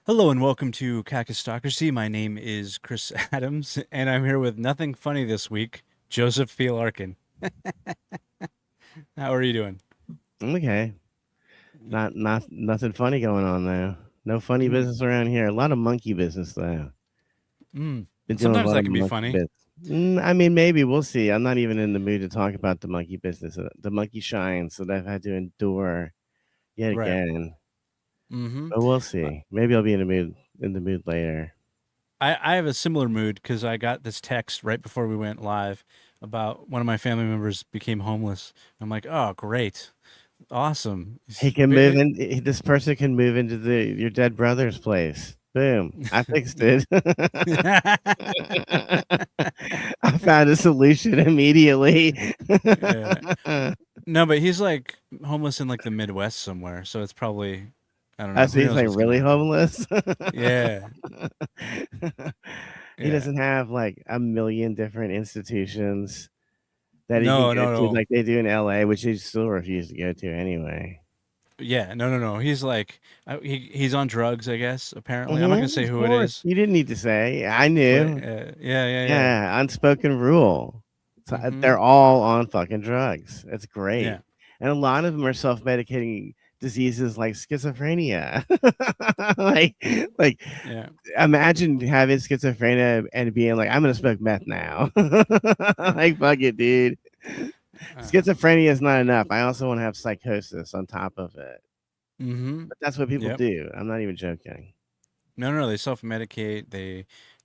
Hello and welcome to Kakistocracy. My name is Chris Adams, and I'm here with nothing funny this week, Joseph P. Larkin. How are you doing? Okay. Not nothing funny going on though. No funny Mm, business around here. A lot of monkey business though. mm. Been dealing with a Sometimes lot that of can be monkey funny. business. I mean, maybe we'll see. I'm not even in the mood to talk about the monkey business, the monkey shines that I've had to endure yet Right. again. Mm-hmm. But we'll Uh, see. Maybe I'll be in the mood later. I have a similar mood because I got this text right before we went live about one of my family members became homeless. I'm like, oh, great. Awesome. He can move in. This person can move into the your dead brother's place. Boom! I fixed it. I found a solution immediately. Yeah. No, but he's like homeless in like the Midwest somewhere, so it's probably I don't Oh, know. so Who he's knows like what's gonna really happen? homeless. Yeah, He yeah. doesn't have like a million different institutions that he can No, go no, to no. like they do in LA, which he still refused to go to anyway. Yeah, no, no, no. He's like he's on drugs, I guess. Apparently, I'm not gonna say Of who it course, is, you didn't need to say. I but knew. yeah, yeah, yeah. Yeah, unspoken rule. So, Mm-hmm. they're all on fucking drugs. It's great, Yeah, and a lot of them are self-medicating diseases like schizophrenia. like, like yeah. imagine having schizophrenia and being like, "I'm gonna smoke meth now." Like, fuck it, dude. Uh, Schizophrenia is not enough. I also want to have psychosis on top of it. mm-hmm. But that's what people Yep. do. I'm not even joking. No, no, no. They self-medicate.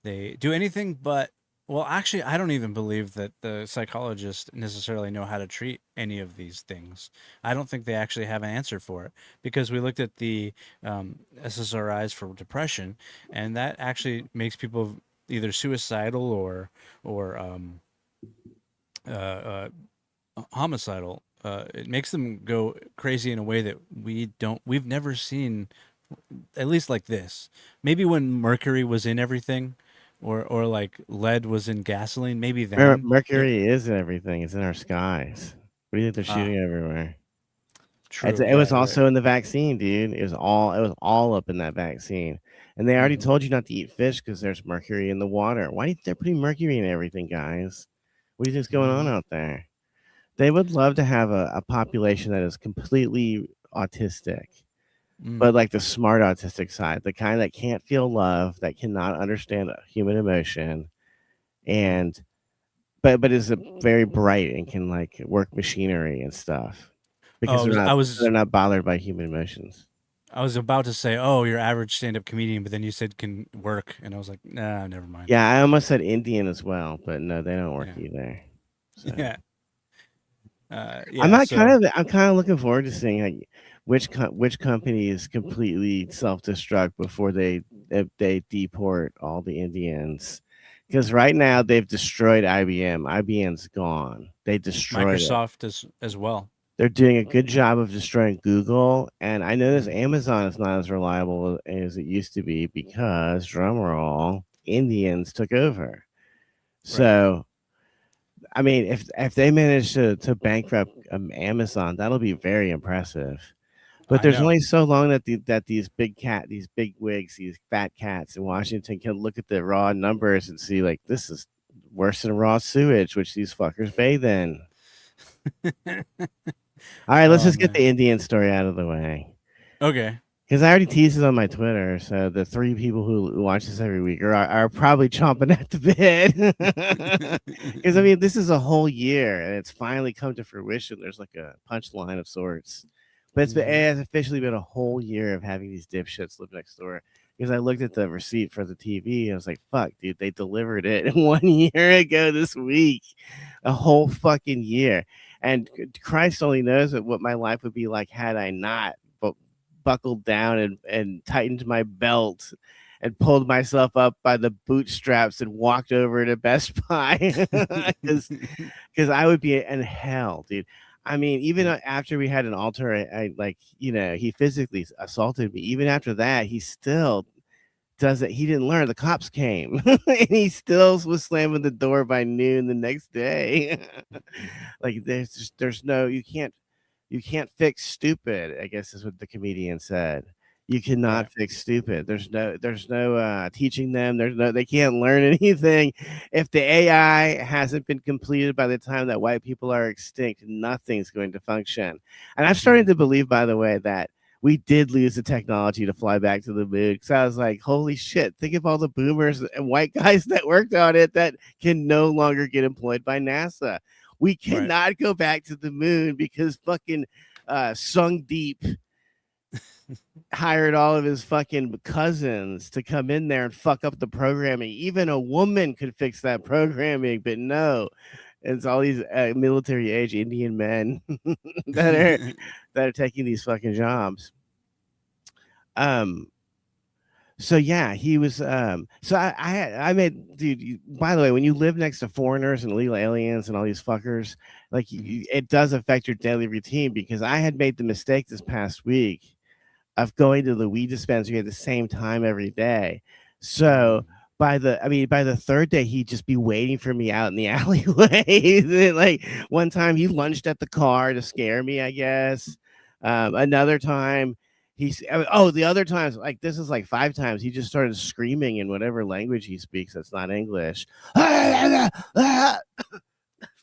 They do anything but. Well, actually, I don't even believe that the psychologists necessarily know how to treat any of these things. I don't think they actually have an answer for it because we looked at the SSRIs for depression, and that actually makes people either suicidal or uh, homicidal. It makes them go crazy in a way that we've never seen, at least like this. Maybe when mercury was in everything, or like lead was in gasoline. Maybe then. Mercury is in everything. It's in our skies. What do you think they're Ah, shooting everywhere? true. It was Yeah. Right. also in the vaccine, dude. It was all up in that vaccine. And they already Hmm. told you not to eat fish because there's mercury in the water. Why do you think they're putting mercury in everything, guys? What do you think's going on Hmm. out there? They would love to have a population that is completely autistic, but Hmm. like the smart autistic side, the kind that can't feel love, that cannot understand human emotion, and but is very bright and can like work machinery and stuff Oh, because I was, I they're was not bothered by human emotions. I was about to say, oh, your average stand-up comedian, but then you said can work, and I was like, nah, never mind. Yeah, I almost said Indian as well, but no, they don't work Yeah. either. So Yeah. Yeah. So. I'm kind of looking forward to seeing like which companies completely self destruct before they deport all the Indians. Because right now they've destroyed IBM. IBM's gone. They destroyed it. Microsoft as well. They're doing a good job of destroying Google, and I notice Mhm. Amazon is not as reliable as it used to be because, drumroll, Indians took over. Right. So, I mean, if they manage to bankrupt Amazon, that'll be very impressive. But I there's know. only so long that these big wigs, these fat cats in Washington can look at the raw numbers and see like this is worse than raw sewage, which these fuckers bathe in. All right, let's Oh just get man. the Indian story out of the way. Okay. Because I already teased it on my Twitter, so the three people who watch this every week are probably chomping at the bit. Because I mean, this is a whole year, and it's finally come to fruition. There's like a punchline of sorts, but it Hmm. has officially been a whole year of having these dipshits live next door. Because I looked at the receipt for the TV, and I was like, "Fuck, dude, they delivered it 1 year ago this week, a whole fucking year." And Christ only knows what my life would be like had I not buckled down and tightened my belt and pulled myself up by the bootstraps and walked over to Best Buy because I would be in hell, dude. I mean, even after we had an altar, I like he physically assaulted me. Even after that, he still does it. He didn't learn. The cops came, and he still was slamming the door by noon the next day. Like there's no you can't fix stupid, I guess is what the comedian said. You cannot Right. fix stupid. There's no teaching them. They can't learn anything. If the AI hasn't been completed by the time that white people are extinct, nothing's going to function. And I'm starting Mhm. to believe, by the way, that we did lose the technology to fly back to the moon. Because I was like, holy shit, think of all the boomers and white guys that worked on it that can no longer get employed by NASA. We Right. cannot go back to the moon because fucking Sung Deep hired all of his fucking cousins to come in there and fuck up the programming. Even a woman could fix that programming, but no, it's all these military age Indian men that are taking these fucking jobs. Um, so yeah, he was. So I made, dude. By the way, when you live next to foreigners and illegal aliens and all these fuckers, like Mhm. it does affect your daily routine. Because I had made the mistake this past week of going to the weed dispensary at the same time every day. So Mm. by the third day, he'd just be waiting for me out in the alleyway. Like one time, he lunged at the car to scare me, I guess. Another time, the other times, like this is like 5 times, he just started screaming in whatever language he speaks that's not English.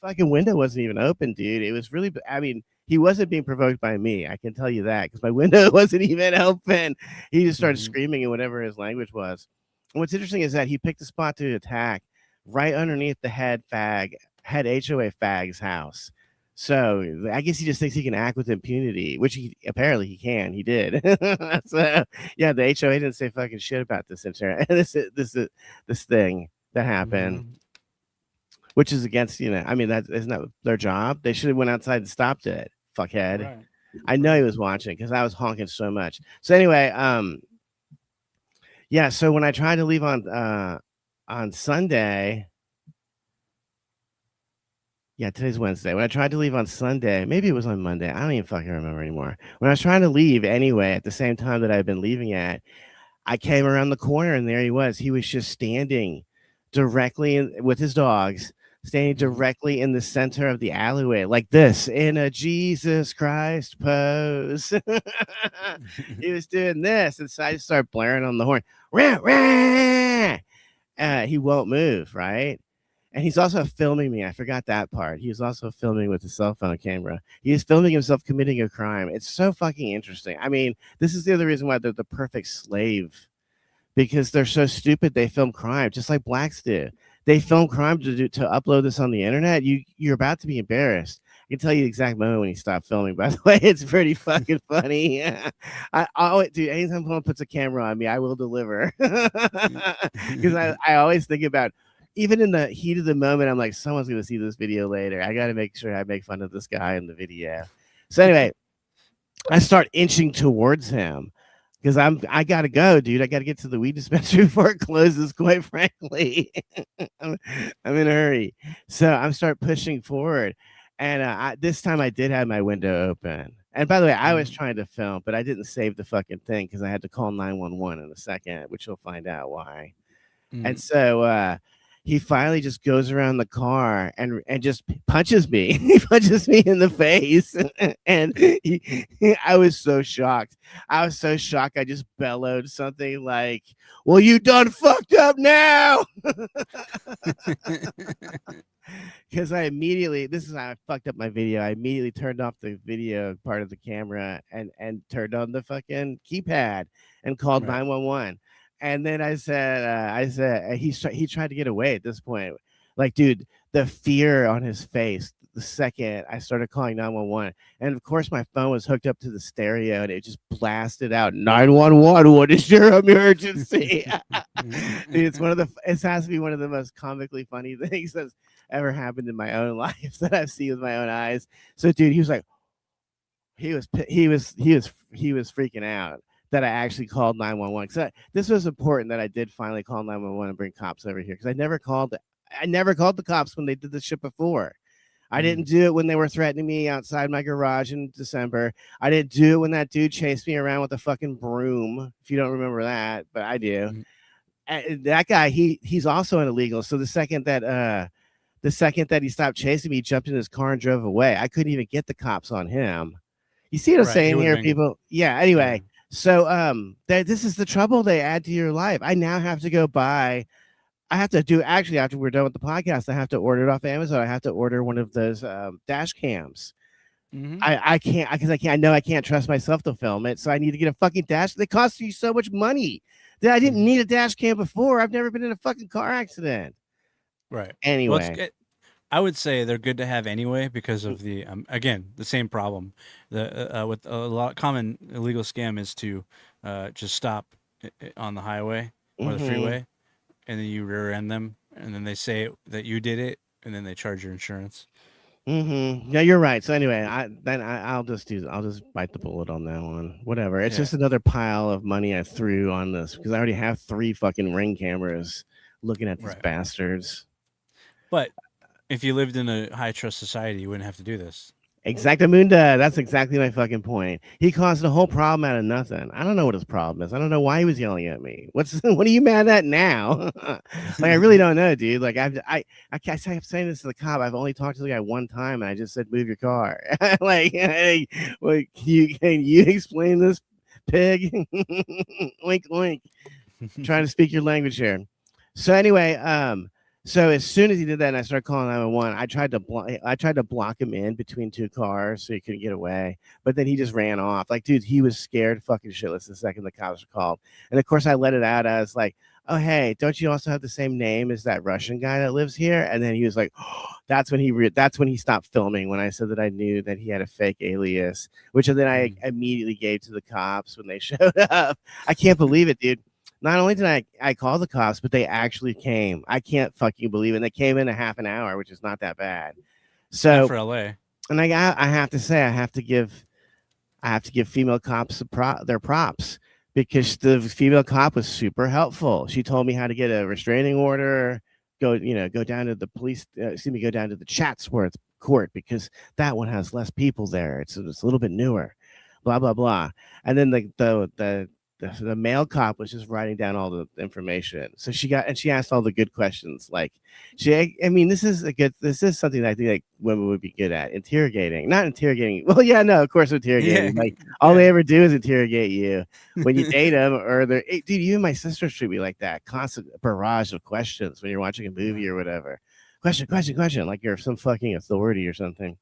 Fucking window wasn't even open, dude. It was really, I mean, he wasn't being provoked by me. I can tell you that because my window wasn't even open. He just started Mhm. screaming in whatever his language was. And what's interesting is that he picked a spot to attack right underneath the head HOA fag's house. So I guess he just thinks he can act with impunity, which he apparently he can. He did. So yeah, the HOA didn't say fucking shit about this this thing that happened, Mhm. which is against, I mean, that isn't that their job. They should have went outside and stopped it, fuckhead. Right. I know he Right. was watching because I was honking so much. So anyway, yeah, so when I tried to leave on Sunday, yeah, today's Wednesday. When I tried to leave on Sunday, maybe it was on Monday, I don't even fucking remember anymore. When I was trying to leave anyway at the same time that I've been leaving at, I came around the corner and there he was. He was just standing directly with his dogs, standing Mhm. directly in the center of the alleyway, like this, in a Jesus Christ pose. He was doing this. And so I just started blaring on the horn. Rah, rah! He won't move, right? And he's also filming me. I forgot that part. He was also filming with a cell phone camera. He is filming himself committing a crime. It's so fucking interesting. I mean, this is the other reason why they're the perfect slave, because they're so stupid. They film crime just like blacks do. They film crime to upload this on the internet. You're about to be embarrassed. I can tell you the exact moment when he stopped filming. By the way, it's pretty fucking funny. I always, dude. Anytime someone puts a camera on me, I will deliver. Because I always think about, even in the heat of the moment, I'm like, someone's gonna see this video later. I got to make sure I make fun of this guy in the video. So anyway, I start inching towards him because I gotta go, dude. I gotta get to the weed dispensary before it closes. Quite frankly, I'm, I'm in a hurry, so I'm start pushing forward. And this time I did have my window open. And by the way, I was Mhm. trying to film, but I didn't save the fucking thing because I had to call 911 in a second, which you'll find out why. And Mhm. so he finally just goes around the car and just punches me. He punches me in the face, and I was so shocked. I was so shocked. I just bellowed something like, "Well, you done fucked up now." Because I immediately, this is how I fucked up my video. I immediately turned off the video part of the camera and turned on the fucking keypad and called Right. 911. And then I said he tried to get away at this point. Like, dude, the fear on his face the second I started calling 911. And of course, my phone was hooked up to the stereo and it just blasted out 911. What is your emergency? Dude, it has to be one of the most comically funny things that's ever happened in my own life that I've seen with my own eyes. So, dude, he was like, he was freaking out that I actually called 911. So this was important that I did finally call 911 and bring cops over here because I never called the cops when they did this shit before. I didn't Mhm. do it when they were threatening me outside my garage in December. I didn't do it when that dude chased me around with a fucking broom. If you don't remember that, but I do. Mhm. That guy, he's also an illegal. So the second that he stopped chasing me, he jumped in his car and drove away. I couldn't even get the cops on him. You see what I'm Right. He saying would have here, been. people? Yeah. Yeah. Anyway, So this is the trouble they add to your life. I now have to go buy. I have to do actually after we're done with the podcast. I have to order it off Amazon. I have to order one of those dash cams. Hmm. I can't because I can't. I know I can't trust myself to film it, so I need to get a fucking dash. They cost you so much money that I didn't Hmm. need a dash cam before. I've never been in a fucking car accident. Right. Well, Anyway. I would say they're good to have anyway because of the again the same problem. The with a lot common illegal scam is to just stop on the highway or the Mm-hmm. freeway, and then you rear end them, and then they say that you did it, and then they charge your insurance. Mm-hmm. Yeah, you're right. So anyway, I'll just bite the bullet on that one. Whatever. It's Yeah. just another pile of money I threw on this because I already have 3 fucking ring cameras looking at these Right. bastards. But if you lived in a high trust society, you wouldn't have to do this. Exactamunda. That's exactly my fucking point. He caused a whole problem out of nothing. I don't know what his problem is. I don't know why he was yelling at me. What's what are you mad at now? Like I really don't know, dude. Like I kept saying this to the cop. I've only talked to the guy one time, and I just said, "Move your car." Like, hey, like, can you explain this, pig? Oink oink. Trying to speak your language here. So anyway, so as soon as he did that, and I started calling 911, I tried to block him in between 2 cars so he couldn't get away. But then he just ran off. Like, dude, he was scared fucking shitless the second the cops were called. And of course, I let it out. I was like, "Oh, hey, don't you also have the same name as that Russian guy that lives here?" And then he was like, oh, that's when he stopped filming. When I said that I knew that he had a fake alias, which then I Mm. immediately gave to the cops when they showed up. I can't believe it, dude. Not only did I call the cops, but they actually came. I can't fucking believe it. And they came in a half an hour, which is not that bad. Not So, for LA. and I have to say, I have to give female cops their props because the female cop was super helpful. She told me how to get a restraining order, go down to the police, go down to the Chatsworth court because that one has less people there. It's a little bit newer, blah blah blah. And then the male cop was just writing down all the information. So she asked all the good questions. Like I mean, this is something that I think like women would be good at interrogating, not interrogating. Well, yeah, no, of course Yeah. interrogating. Like all Yeah. they ever do is interrogate you when you date them, or they're hey, dude. You and my sister should be like that, constant barrage of questions when you're watching a movie Right. or whatever. Question, question, question, like you're some fucking authority or something.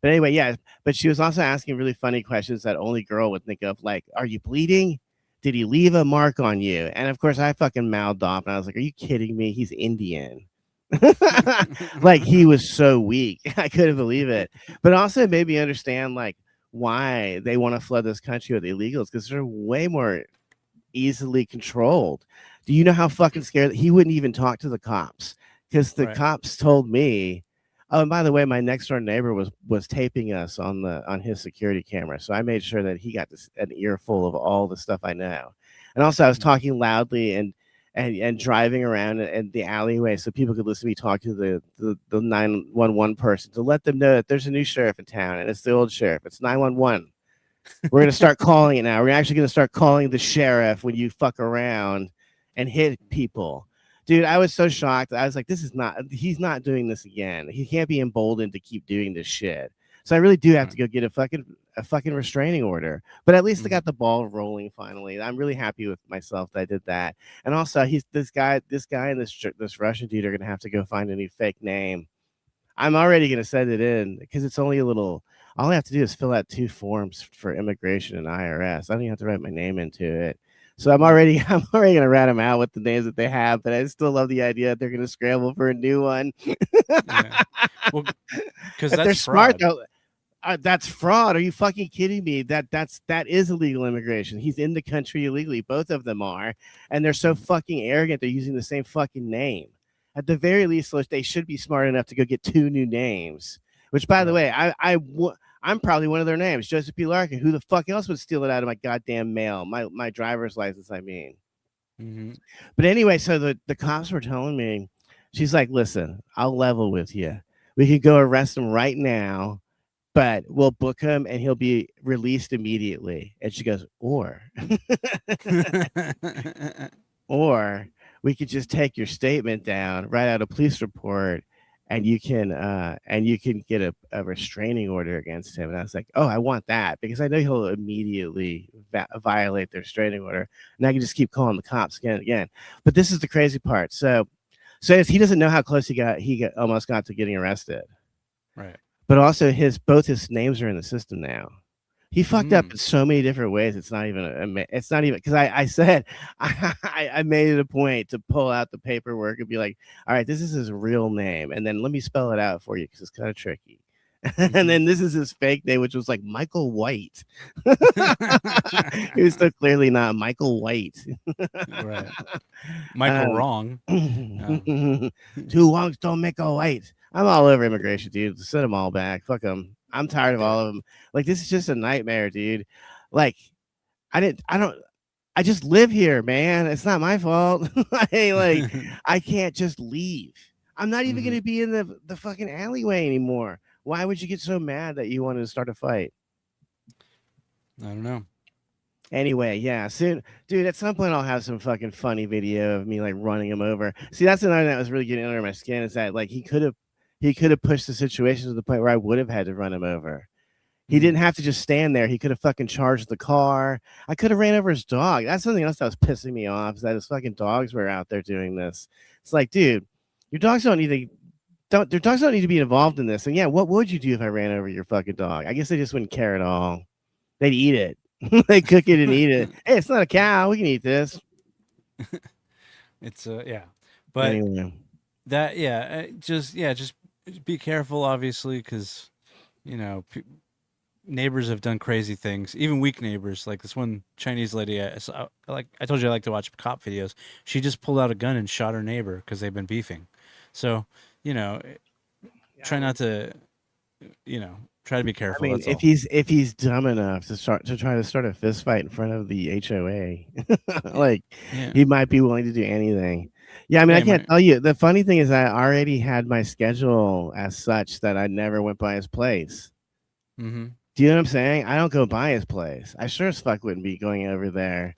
But anyway, yeah. But she was also asking really funny questions that only girl would think of, like, "Are you bleeding? Did he leave a mark on you?" And of course, I fucking mouthed off, and I was like, "Are you kidding me? He's Indian." Like he was so weak, I couldn't believe it. But also it made me understand like why they want to flood this country with illegals because they're way more easily controlled. Do you know how fucking scared he wouldn't even talk to the cops because the Right. cops told me. Oh, and by the way, my next door neighbor was taping us on his security camera, so I made sure that he got an earful of all the stuff I know. And also, I was Mm. talking loudly and driving around in the alleyway so people could listen to me talk to the 911 person to let them know that there's a new sheriff in town and it's the old sheriff. It's 911. We're gonna start calling it now. We're actually gonna start calling the sheriff when you fuck around and hit people. Dude, I was so shocked. I was like, this is not he's not doing this again. He can't be emboldened to keep doing this shit. So I really do have to Right. go get a fucking restraining order. But at least I Mhm. got the ball rolling finally. I'm really happy with myself that I did that. And also he's this guy and this Russian dude are gonna have to go find a new fake name. I'm already going to send it in because it's only a little. All I have to do is fill out 2 forms for immigration and IRS. I don't even have to write my name into it. So Right. I'm already going to rat them out with the names that they have, but I still love the idea that they're going to scramble for a new one. Yeah. Well, because If they're that's smart fraud. though, that's fraud. Are you fucking kidding me? That is illegal immigration. He's in the country illegally. Both of them are, and they're so Mhm. fucking arrogant. They're using the same fucking name. At the very least, they should be smart enough to go get 2 new names. Which, by the Right. way, I'm probably one of their names, Joseph P. Larkin. Who the fuck else would steal it out of my goddamn mail? My driver's license, I mean. Hmm. But anyway, so the cops were telling me, she's like, listen, I'll level with you. We could go arrest him right now, but we'll book him and he'll be released immediately. And she goes, or we could just take your statement down, write out a police report, and you can get a restraining order against him. And I was like, oh, I want that because I know he'll immediately violate the restraining order, and I can just keep calling the cops again and again. But this is the crazy part. So he doesn't know how close he almost got to getting arrested, Right. but also both his names are in the system now. He fucked up Mm. in so many different ways. It's not even. It's not even because I said I made it a point to pull out the paperwork and be like, all right, this is his real name, and then let me spell it out for you because it's kind of tricky. And Hmm. then this is his fake name, which was like Michael White. He was so clearly not Michael White. Right. Michael um, Wrong. Oh. Two wrongs don't make a right. I'm all over immigration, dude. Send them all back. Fuck them. I'm tired of Yeah. all of them. Like this is just a nightmare, dude. Like I don't. I just live here, man. It's not my fault. I can't just leave. I'm not even Hmm. gonna be in the fucking alleyway anymore. Why would you get so mad that you wanted to start a fight? I don't know. Anyway, yeah, soon, dude. At some point, I'll have some fucking funny video of me like running him over. See, that's another that was really getting under my skin. Is that like he could have pushed the situation to the point where I would have had to run him over. He Mm. didn't have to just stand there. He could have fucking charged the car. I could have ran over his dog. That's something else that was pissing me off. Is that his fucking dogs were out there doing this? It's like, dude, your dogs don't need to. Don't their dogs don't need to be involved in this. And yeah, what would you do if I ran over your fucking dog? I guess they just wouldn't care at all. They'd eat it. They cook it and eat it. Hey, it's not a cow. We can eat this. It's yeah, but Anyway, that just be careful, obviously, because you know neighbors have done crazy things, even weak neighbors. Like this one Chinese lady, like I told you, I like to watch cop videos. She just pulled out a gun and shot her neighbor because they've been beefing. So you know, yeah, try not to, try to be I careful. mean, That's all. if he's dumb enough to try to start a fist fight in front of the HOA, Yeah, like yeah, he might be willing to do anything. Yeah, I mean, yeah. I You can't might. tell you. The funny thing is, I already had my schedule as such that I never went by his place. Mm-hmm. Do you know what I'm saying? I don't go by his place. I sure as fuck wouldn't be going over there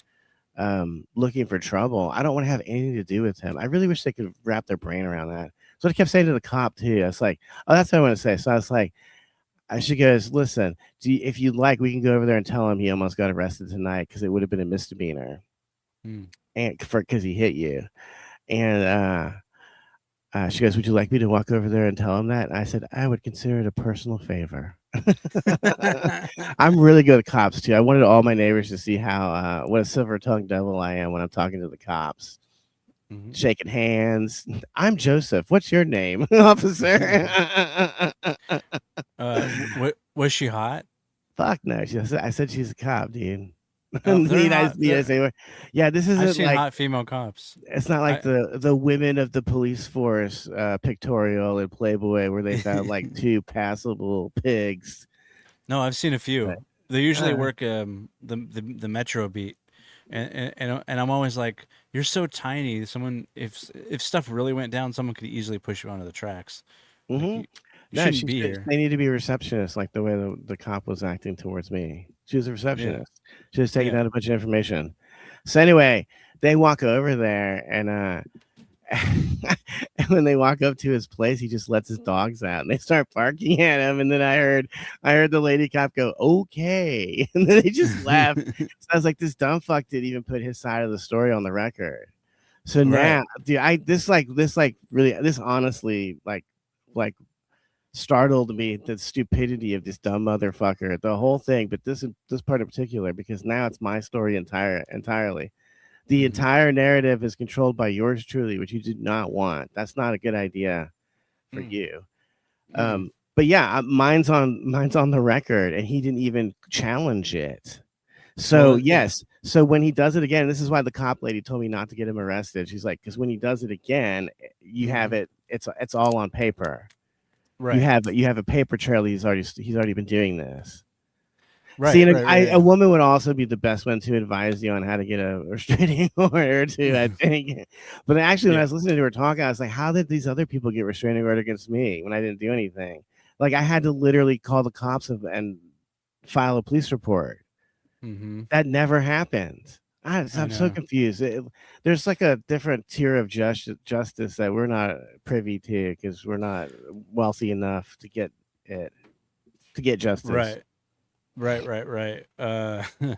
looking for trouble. I don't want to have anything to do with him. I really wish they could wrap their brain around that. So I kept saying to the cop too. I was like, oh, that's what I want to say. So I was like, she goes, listen, if you'd like, we can go over there and tell him he almost got arrested tonight because it would have been a misdemeanor Mm. and because he hit you. And she goes, would you like me to walk over there and tell him that? And I said, I would consider it a personal favor. I'm really good at cops too. I wanted all my neighbors to see how what a silver tongued devil I am when I'm talking to the cops, Hmm. shaking hands. I'm Joseph. What's your name, officer? Was she hot? Fuck no. I said she's a cop, dude. Oh, they're hot. Yeah, this I've isn't seen like hot female cops. it's not like I the women of the police force pictorial in Playboy where they found like two passable pigs. No, I've seen a But, few. They usually uh, work the metro beat, and I'm always like, you're so tiny. Someone if stuff really went down, someone could easily push you onto the tracks. Like mhm. you No, shouldn't be here. they need to be receptionists, like the way the cop was acting towards me. She was a Yeah, receptionist. She was taking yeah. down a bunch of information. So anyway, they walk over there and and when they walk up to his place, he just lets his dogs out and they start barking at him. And then I heard the lady cop go, okay. And then they just laughed. So I was like, this dumb fuck didn't even put his side of the story on the record. So Right. now, dude, this honestly like startled me the stupidity of this dumb motherfucker, the whole thing, but this part in particular, because now it's my story entirely. The Hmm. entire narrative is controlled by yours truly, which you did not want. That's not a good idea for Mm. you. Mm. But yeah, mine's on the record, and he didn't even challenge it. So Well, yeah. yes, so when he does it again, this is why the cop lady told me not to get him arrested. She's like, because when he does it again, you have Hmm. it. It's all on paper. Right. You have a paper trail. He's already been doing this. See, Right. Right. Right. a Yeah. woman would also be the best one to advise you on how to get a restraining order too, I think. But actually, when I Yeah. was listening to her talk, I was like, how did these other people get restraining order against me when I didn't do anything? Like I had to literally call the cops and file a police report. Hmm. That never happened. I I'm so know. confused. There's like a different tier of justice that we're not privy to because we're not wealthy enough it to get justice. Right. Right, right, right. Jeez.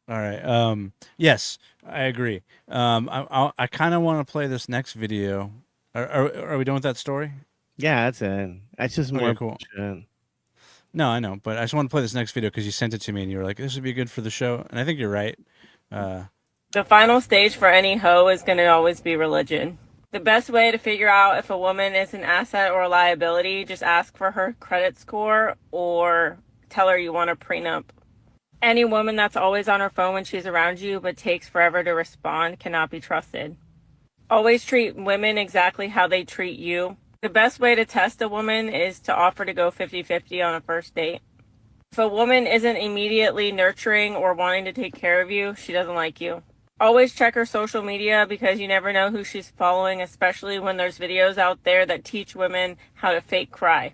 All right. Yes, I agree. I kind of want to play this next video. Are we done with that story? Yeah, that's it. That's just Okay, more cool. bullshit. No, I know, but I just want to play this next video because you sent it to me and you were like, "This would be good for the show," and I think you're right. Uh, The final stage for any hoe is going to always be religion. The best way to figure out if a woman is an asset or a liability, just ask for her credit score or tell her you want a prenup. Any woman that's always on her phone when she's around you but takes forever to respond cannot be trusted. Always treat women exactly how they treat you. The best way to test a woman is to offer to go 50-50 on a first date. If a woman isn't immediately nurturing or wanting to take care of you, she doesn't like you. Always check her social media because you never know who she's following, especially when there's videos out there that teach women how to fake cry.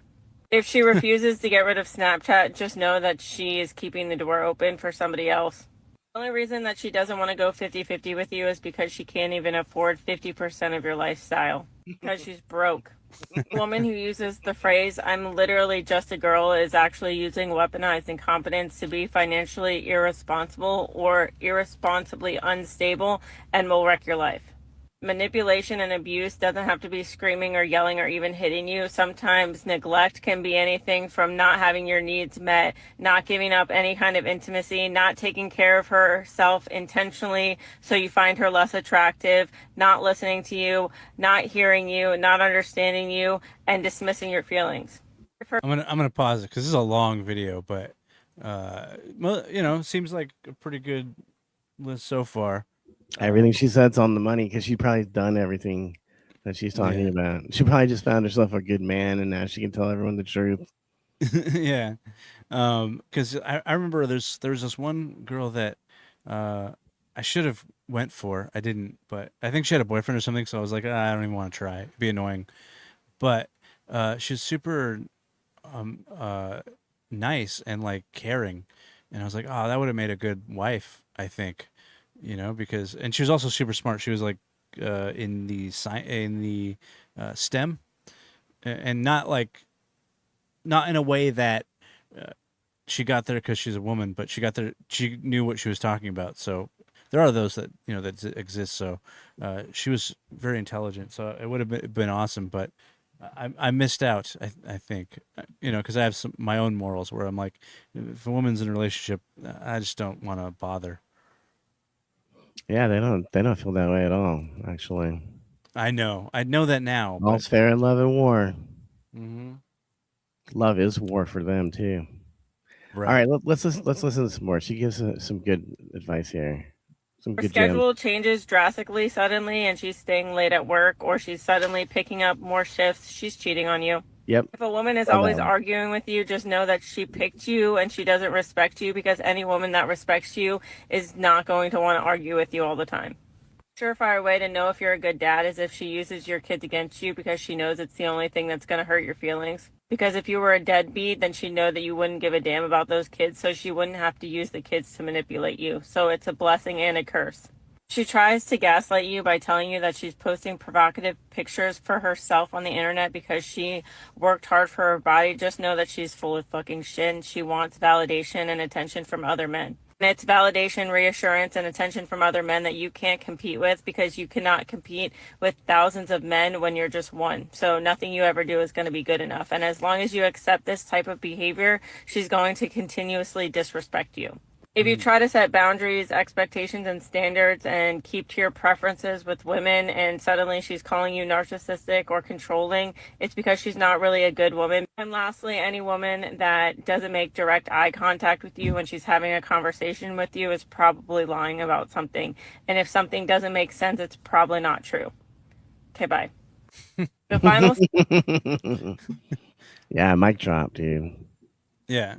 If she refuses to get rid of Snapchat, just know that she is keeping the door open for somebody else. The only reason that she doesn't want to go 50-50 with you is because she can't even afford 50% of your lifestyle. Because she's broke. A woman who uses the phrase, I'm literally just a girl, is actually using weaponized incompetence to be financially irresponsible or irresponsibly unstable and will wreck your life. Manipulation and abuse doesn't have to be screaming or yelling or even hitting you. Sometimes neglect can be anything from not having your needs met, not giving up any kind of intimacy, not taking care of herself intentionally so you find her less attractive, not listening to you, not hearing you, not understanding you, and dismissing your feelings. I'm gonna pause it because this is a long video, but seems like a pretty good list so far. Everything Um, she said's on the money because she probably done everything that she's talking yeah, about. She probably just found herself a good man, and now she can tell everyone the truth. yeah. Because I remember there was this one girl that uh I should have went for. I didn't, but I think she had a boyfriend or something, so I was like, "Ah, I don't even want to try. It'd be annoying." But she's super um uh nice and like caring, and I was like, "Oh, that would have made a good wife, I think." Because and she was also super smart. She was like in the STEM, and not in a way that uh, she got there because she's a woman, but she got there. She knew what she was talking about. So there are those that that exist. So she was very intelligent. So it would have been awesome, but I missed out. I think because I have my own morals where I'm like, if a woman's in a relationship, I just don't want to bother. Yeah, they don't feel that way at all. Actually, I know that now, but all's fair in love and war. hmm Love is war for them too. All right. right, let's listen to some more. She gives some good advice here, some Her good gems. schedule changes drastically suddenly and she's staying late at work or she's suddenly picking up more shifts, she's cheating on you. Yep, If a woman is love that always one. arguing with you, just know that she picked you and she doesn't respect you because any woman that respects you is not going to want to argue with you all the time. Surefire way to know if you're a good dad is if she uses your kids against you because she knows it's the only thing that's going to hurt your feelings. Because if you were a deadbeat, then she'd know that you wouldn't give a damn about those kids, so she wouldn't have to use the kids to manipulate you. So it's a blessing and a curse. She tries to gaslight you by telling you that she's posting provocative pictures for herself on the internet because she worked hard for her body. Just know that she's full of fucking shit and she wants validation and attention from other men. And it's validation, reassurance, and attention from other men that you can't compete with because you cannot compete with thousands of men when you're just one. So nothing you ever do is going to be good enough. And as long as you accept this type of behavior, she's going to continuously disrespect you. If you try to set boundaries, expectations, and standards and keep to your preferences with women, and suddenly she's calling you narcissistic or controlling, it's because she's not really a good woman. And lastly, any woman that doesn't make direct eye contact with you when she's having a conversation with you is probably lying about something. And if something doesn't make sense, it's probably not true. Okay, bye. The final Yeah, mic drop, dude. Yeah.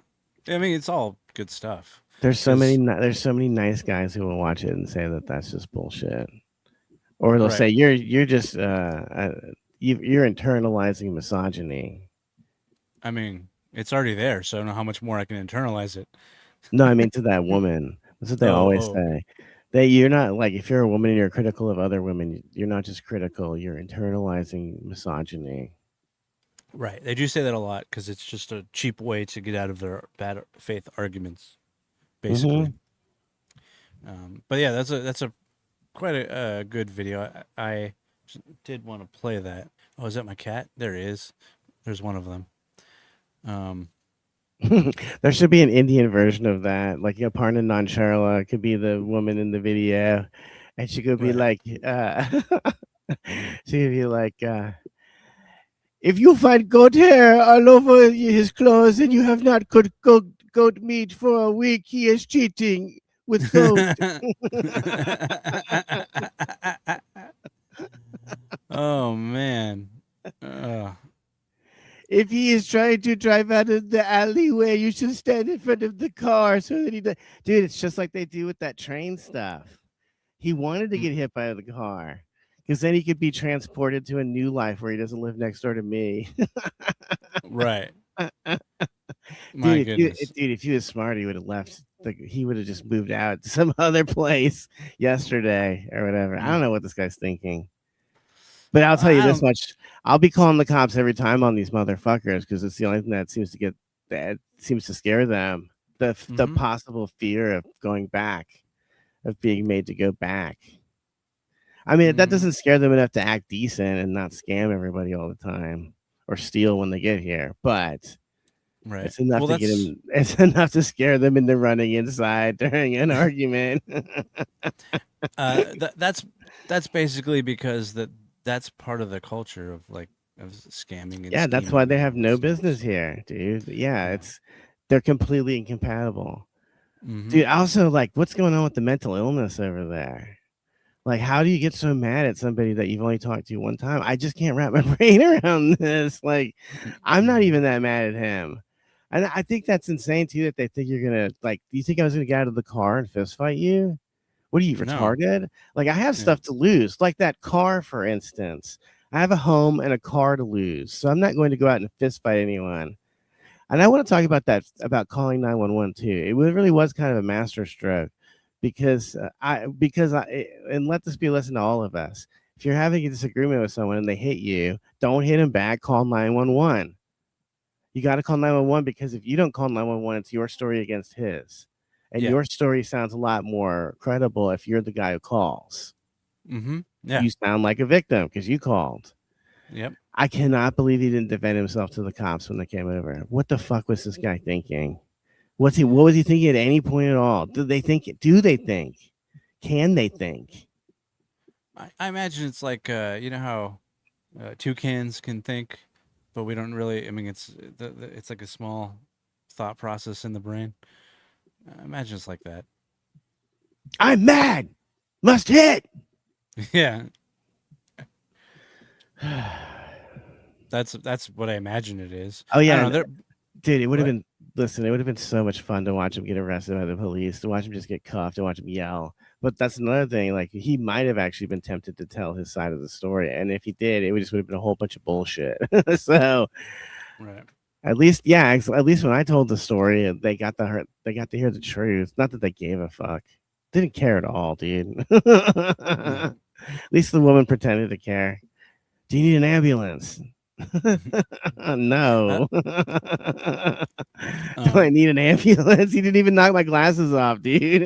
I mean, it's all good stuff. There's Because there's so many nice guys who will watch it and say that that's just bullshit, or they'll say right. you're just you're internalizing misogyny. I mean, it's already there, so I don't know how much more I can internalize it. No, I mean to that woman, That's what they Oh, always oh, okay. say. That you're not like if you're a woman and you're critical of other women, you're not just critical, you're internalizing misogyny. Right. They do say that a lot because it's just a cheap way to get out of their bad faith arguments, basically. Mm-hmm. But yeah, that's a quite a good video. I did want to play that. Oh, is that my cat? There he is. There's one of them. Um, There should be an Indian version of that. Like Aparna Nancharla could be the woman in the video, and she could be right. like, she could be like, if you find goat hair all over his clothes and you have not cooked goat meat for a week, he is cheating with goat. Oh man. Uh, If he is trying to drive out of the alleyway, you should stand in front of the car so that he does. Dude, it's just like they do with that train stuff. He wanted to mm, get hit by the car because then he could be transported to a new life where he doesn't live next door to me. right. My Dude, goodness. if he was smart, he would have left. Like he would have just moved out to some other place yesterday or whatever. I don't Mm. know what this guy's thinking. But I'll tell you I this don't. much: I'll be calling the cops every time on these motherfuckers because it's the only thing that seems to scare them. The Mm-hmm. possible fear of going back, of being made to go back. I mean, that Mm-hmm. doesn't scare them enough to act decent and not scam everybody all the time or steal when they get here, but Right. it's enough Well, to get that's him. It's enough to scare them into running inside during an argument. that's basically because that's part of the culture of like of scamming and Yeah, that's why scheming they have and no stuff. business here, dude. Yeah, Yeah. they're completely incompatible. Mm-hmm. Dude, also like what's going on with the mental illness over there? Like, how do you get so mad at somebody that you've only talked to one time? I just can't wrap my brain around this. Like, I'm not Mm-hmm. even that mad at him. And I think that's insane too that they think you're gonna like, do you think I was gonna get out of the car and fist fight you? What are you No. retarded? Like I have Yeah. stuff to lose, like that car, for instance. I have a home and a car to lose, so I'm not going to go out and fist fight anyone. And I want to talk about that about calling 911 too. It really was kind of a master stroke because and let this be a lesson to all of us. If you're having a disagreement with someone and they hit you, don't hit them back. Call 911. You got to call 911 because if you don't call 911, it's your story against his. And Yeah. your story sounds a lot more credible if you're the guy who calls. Mm-hmm. Yeah. You sound like a victim because you called. Yep. I cannot believe he didn't defend himself to the cops when they came over. What the fuck was this guy thinking? What was he thinking at any point at all? Do they think? Do they think? Can they think? I imagine it's like you know how toucans can think, but we don't really. I mean, it's like a small thought process in the brain. I imagine it's like that. I'm mad. Must hit. Yeah. That's what I imagine it is. Oh I yeah, don't know. They're dude, it would go have ahead. been. Listen, it would have been so much fun to watch him get arrested by the police, to watch him just get cuffed, to watch him yell. But that's another thing. Like he might have actually been tempted to tell his side of the story, and if he did, it would just would have been a whole bunch of bullshit. So Right. at least, yeah, at least when I told the story, they got to hear the truth. Not that they gave a fuck. Didn't care at all, dude. Yeah. At least the woman pretended to care. Do you need an ambulance? Uh, No. Do I um. need an ambulance? He didn't even knock my glasses off, dude.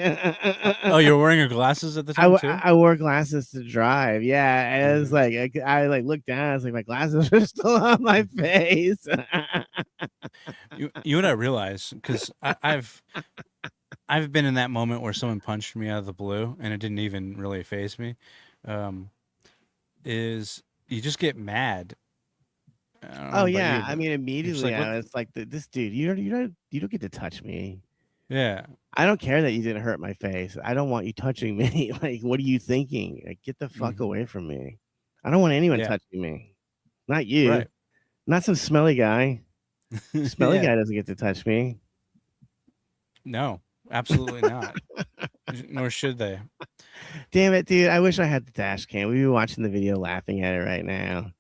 Oh, you're wearing your glasses at the time too. I wore glasses to drive. Yeah, and it was Okay. like I like looked down. I was like, my glasses are still on my face. You and I realize because I've been in that moment where someone punched me out of the blue and it didn't even really phase me. Um, is you just get mad. I don't Oh know about yeah, you, I but mean you're just immediately like, what? I was like, this dude, you don't get to touch me. Yeah. I don't care that you didn't hurt my face. I don't want you touching me. Like, what are you thinking? Like, get the fuck Hmm. away from me. I don't want anyone Yeah. touching me. Not you. Right. Not some smelly guy. Smelly Yeah. guy doesn't get to touch me. No, absolutely not. Nor should they. Damn it, dude. I wish I had the dash cam. We'd be watching the video laughing at it right now.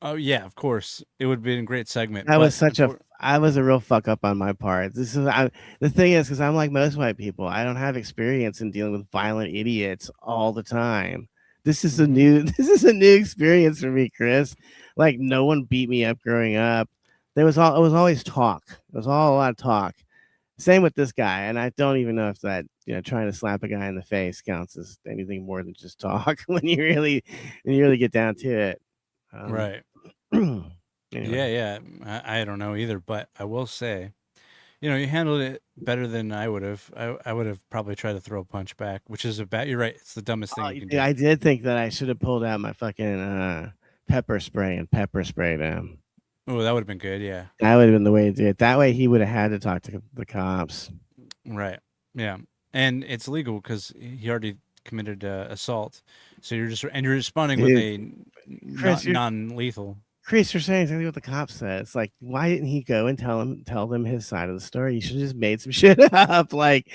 Oh yeah, of course. It would be a great segment, I but was such a I was a real fuck up on my part. The thing is, because I'm like most white people, I don't have experience in dealing with violent idiots all the time. This is a Mhm. new this is a new experience for me, Chris. Like no one beat me up growing up. It was always talk. It was all a lot of talk. Same with this guy, and I don't even know if that trying to slap a guy in the face counts as anything more than just talk when you really get down to it. Um, Right. Yeah, anyway. yeah. I don't know either, but I will say, you handled it better than I would have. I would have probably tried to throw a punch back, which is a bad. You're right. It's the dumbest thing Oh, you can dude, do. I did think that I should have pulled out my fucking pepper spray and pepper sprayed him. Oh, that would have been good. Yeah. That would have been the way to do it. That way, he would have had to talk to the cops. Right. Yeah. And it's legal because he already committed assault. So you're responding with Dude, a Chris, not non-lethal. You're saying exactly what the cops said. It's like, why didn't he go and tell them his side of the story? You should have just made some shit up, like,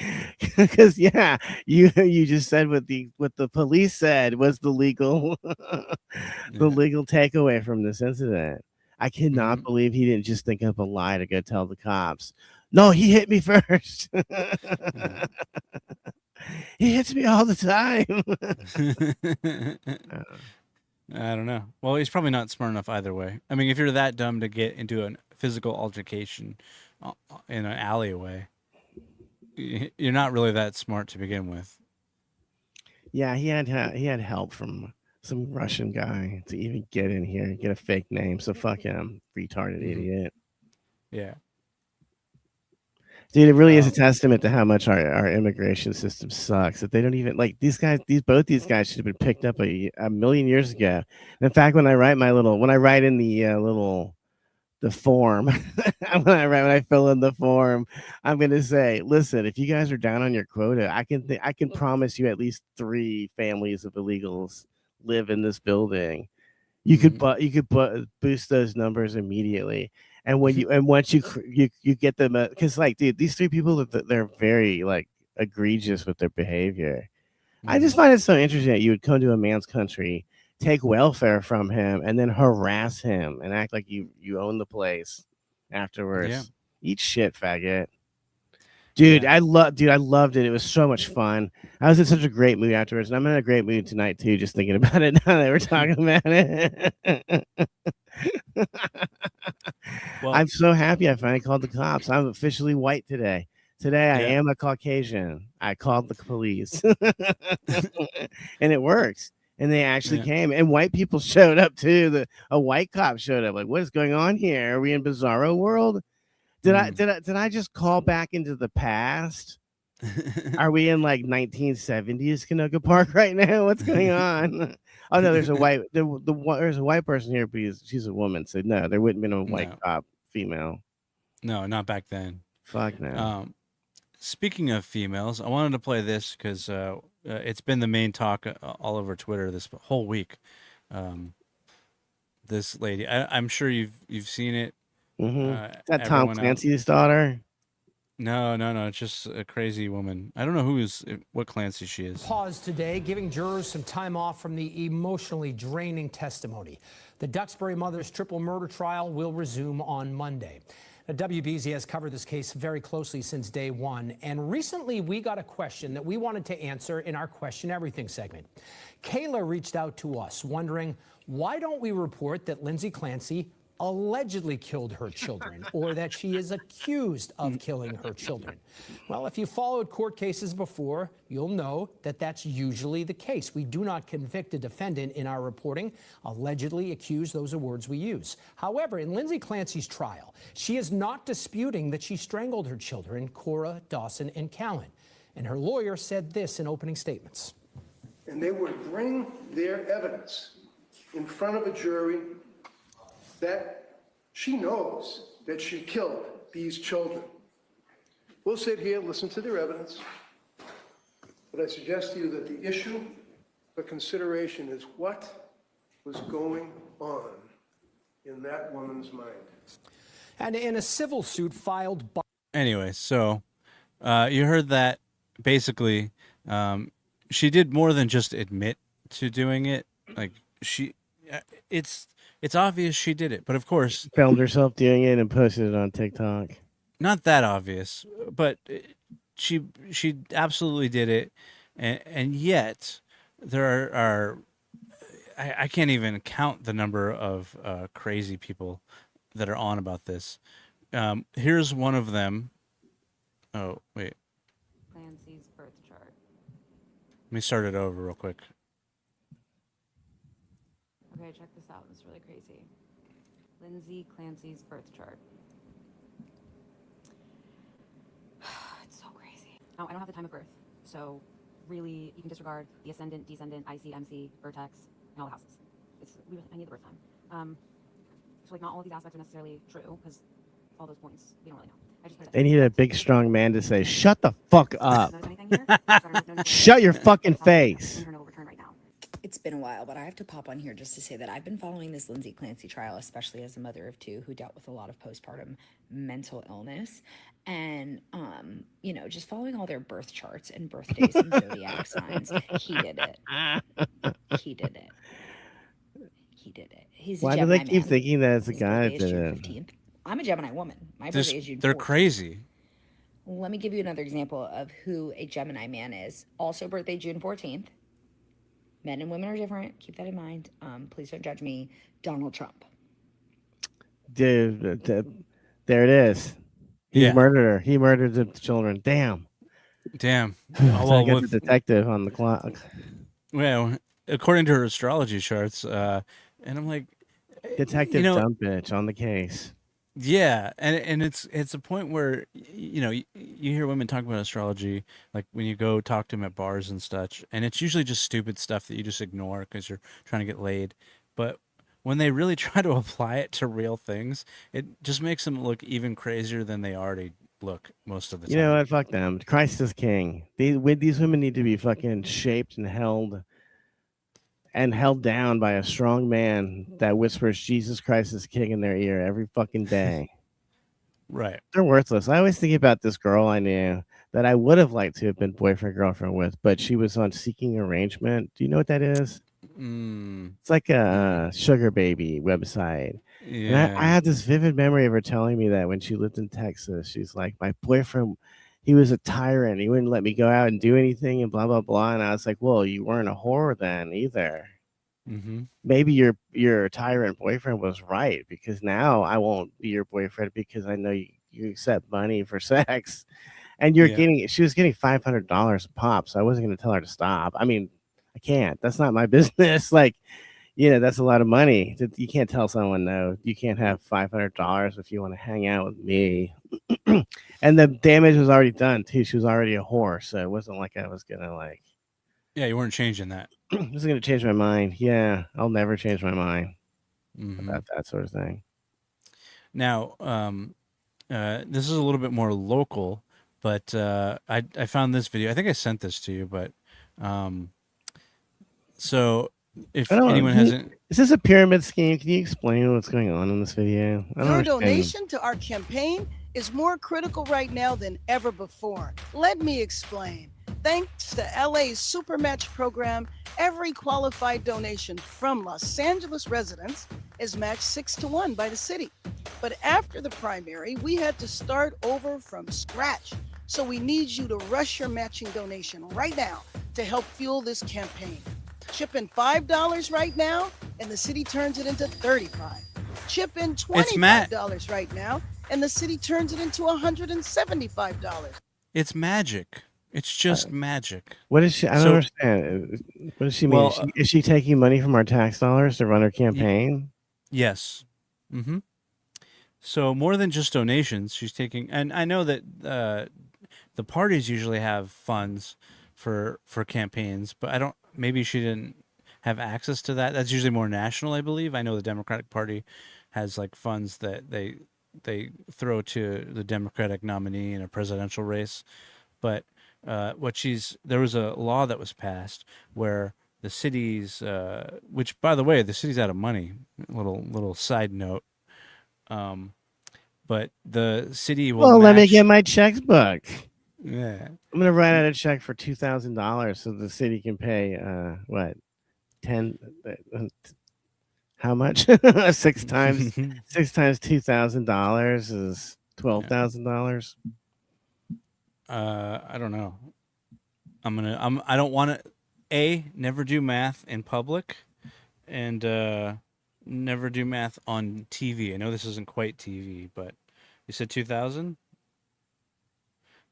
because yeah, you just said what the police said was the legal the Yeah. legal takeaway from this incident. I cannot Hmm. believe he didn't just think up a lie to go tell the cops. No, he hit me first. Yeah. He hits me all the time. I don't know. Well, he's probably not smart enough either way. I mean, if you're that dumb to get into a physical altercation in an alleyway, you're not really that smart to begin with. Yeah, he had help from some Russian guy to even get in here, get a fake name. So fuck him, retarded Hmm. idiot. Yeah. Dude, it really is a Um, testament to how much our immigration system sucks. That they don't even like these guys. Both these guys should have been picked up a million years ago. In fact, when I write in the little the form, when I fill in the form, I'm gonna say, listen, if you guys are down on your quota, I can promise you at least 3 families of illegals live in this building. mhm. You could boost those numbers immediately. And when you and once you get them, because like, dude, these 3 people they're very like egregious with their behavior. I just Mhm. find it so interesting that you would come to a man's country, take welfare from him, and then harass him and act like you own the place Yeah. afterwards. Eat shit, faggot. Yeah. Dude, I loved it. It was so much fun. I was in such a great mood afterwards, and I'm in a great mood tonight too, just thinking about it now that we're talking about it. Well, I'm so happy I finally called the cops. I'm officially white today. Today I yeah. am a Caucasian. I called the police. And it works. And they actually Yeah. came, and white people showed up too. A white cop showed up. Like, what is going on here? Are we in Bizarro world? Mm. Did I just call back into the past? Are we in like 1970s Canoga Park right now? What's going on? Oh no, there's a white person here, but she's a woman. So no, there wouldn't have been a white No. cop female. No, not back then. Fuck no. Um, Speaking of females, I wanted to play this because it's been the main talk all over Twitter this whole week. Um, this lady, I'm sure you've seen it. Mm-hmm. Is that Tom Everyone out. Clancy's daughter? No, no, no. It's just a crazy woman. I don't know what Clancy she is. Pause today, giving jurors some time off from the emotionally draining testimony. The Duxbury mother's triple murder trial will resume on Monday. Now, WBZ has covered this case very closely since day one, and recently we got a question that we wanted to answer in our Question Everything segment. Kayla reached out to us wondering, why don't we report that Lindsay Clancy allegedly killed her children, or that she is accused of killing her children? Well, if you followed court cases before, you'll know that that's usually the case. We do not convict a defendant in our reporting. Allegedly accused, those are words we use. However, in Lindsay Clancy's trial, she is not disputing that she strangled her children, Cora, Dawson, and Callan. And her lawyer said this in opening statements. And they would bring their evidence in front of a jury that she knows that she killed these children. We'll sit here, listen to their evidence, but I suggest to you that the issue for consideration is what was going on in that woman's mind. And in a civil suit filed by... Anyway, so you heard that basically she did more than just admit to doing it. Like it's It's obvious she did it, but of course, Filmed herself doing it and posted it on TikTok. not that obvious. But she absolutely did it, and yet there are I can't even count the number of crazy people that are on about this. Here's one of them. Oh wait, Clancy's birth chart. let me start it over real quick. Okay, check this out. It's really crazy. Lindsay Clancy's birth chart. It's so crazy. Oh, I don't have the time of birth, so really, you can disregard the ascendant, descendant, IC, MC, vertex, and all the houses. I need the birth time. So like, not all of these aspects are necessarily true because all those points we don't really know. I just put it. They need a big, strong man to say, "Shut the fuck up! Notice anything here? Shut your fucking face!" Overturn right now. It's been a while, but I have to pop on here just to say that I've been following this Lindsay Clancy trial, especially as a mother of two who dealt with a lot of postpartum mental illness. And, you know, just following all their birth charts and birthdays and zodiac signs. He did it. He did it. He did it. He's a Why do Gemini they keep man. thinking that it's a His guy birthday that is did June it? 15th. I'm a Gemini woman. My birthday is June 14th. They're crazy. Let me give you another example of who a Gemini man is. Also birthday June 14th. Men and women are different. Keep that in mind. Please don't judge me. Donald Trump. Dude, there it is. He Yeah. murdered her. He murdered the children. Damn. Damn. So I Well, got with the detective on the clock. well, according to her astrology charts, and I'm like, Detective dumb bitch on the case. yeah, and it's a point where you hear women talk about astrology, like when you go talk to them at bars and such, and it's usually just stupid stuff that you just ignore because you're trying to get laid. But when they really try to apply it to real things, it just makes them look even crazier than they already look most of the time. You know what? Fuck them. Christ is king. These women need to be fucking shaped and held down by a strong man that whispers Jesus Christ is king in their ear every fucking day. Right. They're worthless. I always think about this girl I knew that I would have liked to have been boyfriend girlfriend with, but she was on Seeking Arrangement. Do you know what that is? It's like a sugar baby website. And I had this vivid memory of her telling me that when she lived in Texas. She's like, my boyfriend, he was a tyrant. He wouldn't let me go out and do anything and blah, blah, blah. And I was like, well, you weren't a whore then either. Mm-hmm. Maybe your tyrant boyfriend was right, because now I won't be your boyfriend because I know you accept money for sex. And she was getting $500 a pop. So I wasn't going to tell her to stop. I mean, I can't. That's not my business. Like, that's a lot of money. You can't tell someone no. You can't have $500 if you want to hang out with me. And the damage was already done too. She was already a whore, so it wasn't like I was gonna like. Yeah, you weren't changing that. I was gonna change my mind. Yeah, I'll never change my mind about that sort of thing. Now, this is a little bit more local, but I found this video. I think I sent this to you, but so if anyone hasn't, is this a pyramid scheme? Can you explain what's going on in this video? Your donation to our campaign is more critical right now than ever before. Let me explain. Thanks to LA's Supermatch program, every qualified donation from Los Angeles residents is matched 6-1 by the city. But after the primary, we had to start over from scratch. So we need you to rush your matching donation right now to help fuel this campaign. Chip in $5 right now, and the city turns it into $35. Chip in $25 right now, and the city turns it into $175. It's magic. It's just magic. What is she? I don't understand. What does she mean? Well, Is she taking money from our tax dollars to run her campaign? Yes. Mm-hmm. So more than just donations, she's taking, and I know that the parties usually have funds for campaigns, but I don't. Maybe she didn't have access to that. That's usually more national, I believe. I know the Democratic Party has like funds that they throw to the Democratic nominee in a presidential race, but there was a law that was passed where the cities, which by the way, the city's out of money. Little side note. But the city will. Well, let me get my checkbook. Yeah, I'm gonna write out a check for $2,000 so the city can pay what 10. How much? six times $2,000 is $12,000. I don't know. I don't want to never do math in public, and never do math on TV. I know this isn't quite TV, but you said 2,000.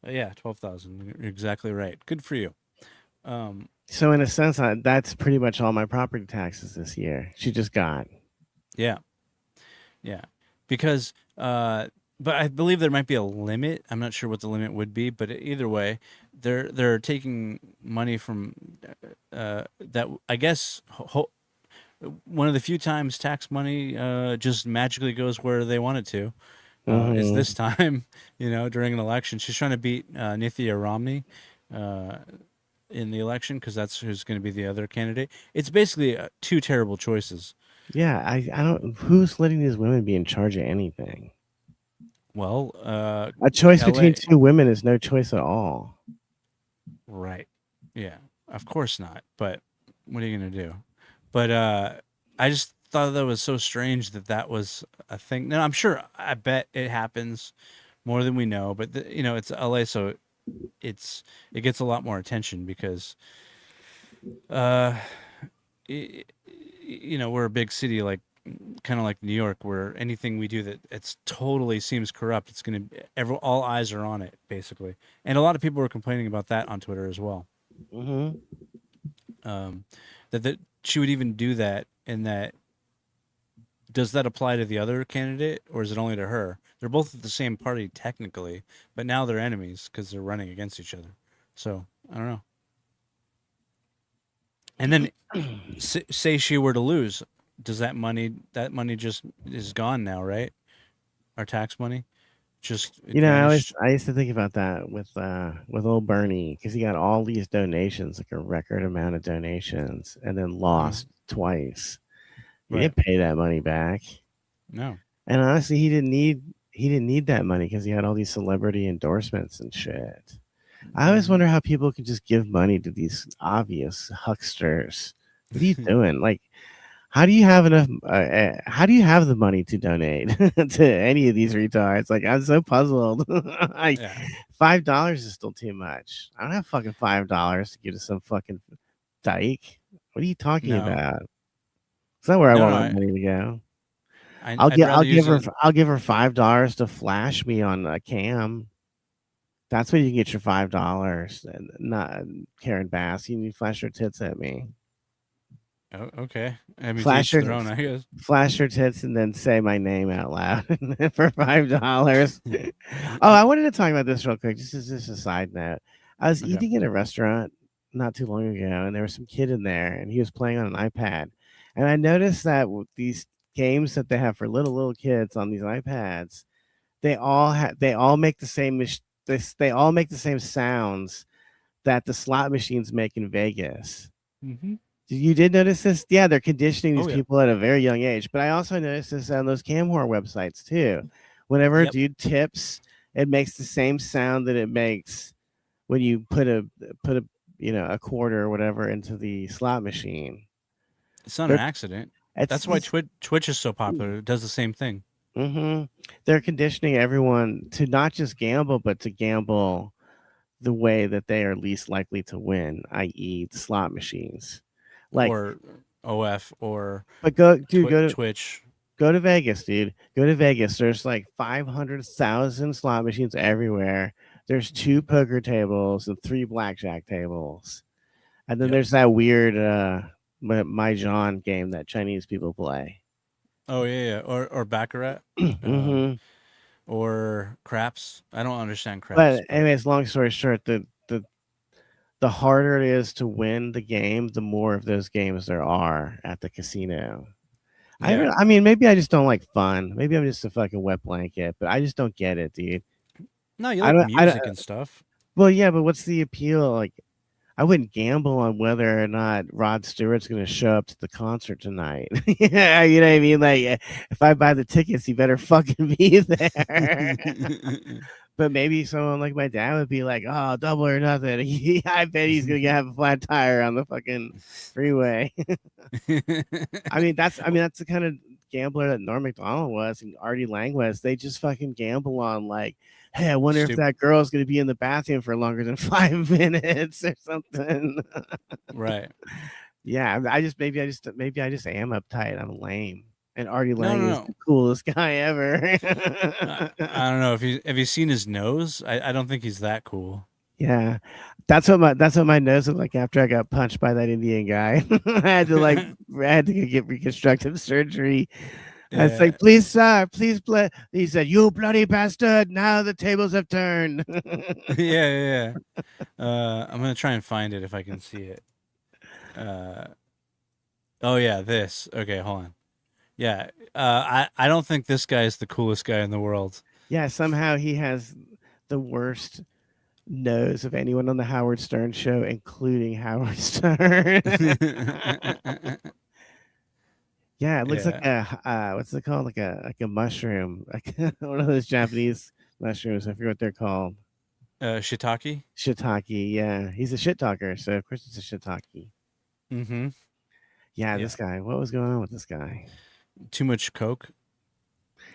Yeah, 12,000. You're exactly right. Good for you. So in a sense, that's pretty much all my property taxes this year. She just got. Yeah, yeah, because but I believe there might be a limit. I'm not sure what the limit would be, but either way, they're taking money from that. I guess one of the few times tax money just magically goes where they want it to. Is this time, during an election. She's trying to beat Nithya Romney in the election because that's who's going to be the other candidate. It's basically two terrible choices. Yeah, I don't. Who's letting these women be in charge of anything? Well, A choice LA, between two women is no choice at all. right? Yeah, of course not. But what are you going to do? But I just thought that was so strange that was a thing. No, I'm sure. I bet it happens more than we know. But it's LA, so it gets a lot more attention because we're a big city, like kind of like New York, where anything we do that it's totally seems corrupt, it's going to all eyes are on it, basically. And a lot of people were complaining about that on Twitter as well. That she would even do that, and that does that apply to the other candidate, or is it only to her? They're both at the same party technically, but now they're enemies because they're running against each other. So I don't know. And then say she were to lose, does that money just is gone now, right? Our tax money just vanished. I used to think about that with old Bernie, because he got all these donations, like a record amount of donations, and then lost twice. He Right. didn't pay that money back. No. And honestly, he didn't need that money because he had all these celebrity endorsements and shit. I always wonder how people can just give money to these obvious hucksters. What are you doing? Like, how do you have enough? How do you have the money to donate to any of these retards? Like, I'm so puzzled. Like, Yeah. $5 is still too much. I don't have fucking $5 to give to some fucking dyke. What are you talking No. about? It's not where I No, want no, my money to go. I'd rather use it. I'll give her $5 to flash me on a cam. That's when you can get your $5. And not Karen Bass. You need to flash her tits at me. Oh, okay. I mean, to Flash each her, their own, I guess. flash her tits, and then say my name out loud for $5. Oh, I wanted to talk about this real quick. Just as a side note, I was Okay. eating in a restaurant not too long ago, and there was some kid in there, and he was playing on an iPad, and I noticed that with these games that they have for little kids on these iPads, they all make the same they all make the same sounds that the slot machines make in Vegas. Mm-hmm. You did notice this? Yeah, they're conditioning these Oh, yeah. people at a very young age. But I also noticed this on those cam whore websites too. Whenever Yep. a dude tips, it makes the same sound that it makes when you put a a quarter or whatever into the slot machine. It's not They're- an accident. That's why Twitch is so popular. It does the same thing. They're conditioning everyone to not just gamble, but to gamble the way that they are least likely to win, i.e., the slot machines. Like, or OF or but go to Twitch. Go to Vegas, dude. Go to Vegas. There's like 500,000 slot machines everywhere. There's 2 poker tables and 3 blackjack tables. And then Yep. there's that weird Mahjong game that Chinese people play. Oh yeah. Or Baccarat. Or craps. I don't understand craps. But anyways, long story short, the harder it is to win the game, the more of those games there are at the casino. Yeah. I mean, maybe I just don't like fun. Maybe I'm just a fucking wet blanket, but I just don't get it, dude. No, you like music and stuff. Well, yeah, but what's the appeal? Like, I wouldn't gamble on whether or not Rod Stewart's going to show up to the concert tonight. Yeah, you know what I mean? Like, if I buy the tickets, he better fucking be there. But maybe someone like my dad would be like, "Oh, double or nothing." I bet he's gonna have a flat tire on the fucking freeway. I mean that's the kind of gambler that Norm Macdonald was and Artie Lang was. They just fucking gamble on like, hey, I wonder if Stupid. that girl's gonna be in the bathroom for longer than 5 minutes or something. Right. Yeah, maybe I just am uptight. I'm lame. And Artie No, Lang no, is no. the coolest guy ever. I don't know if you have you seen his nose. I don't think he's that cool. Yeah, that's what my nose looked like after I got punched by that Indian guy. I had to get reconstructive surgery. I was Yeah. like, please, sir, please, he said, "You bloody bastard! Now the tables have turned." Yeah, yeah, yeah. I'm gonna try and find it if I can see it. Uh, oh yeah, this. Okay, hold on. Yeah, I don't think this guy is the coolest guy in the world. Yeah, somehow he has the worst nose of anyone on the Howard Stern show, including Howard Stern. Yeah, it looks like Yeah, a what's it called? Like a mushroom, like one of those Japanese mushrooms. I forget what they're called. shiitake. Shiitake. Yeah, he's a shit talker, so of course it's a shiitake. Mm-hmm. Yeah, Yeah, this guy. What was going on with this guy? too much coke.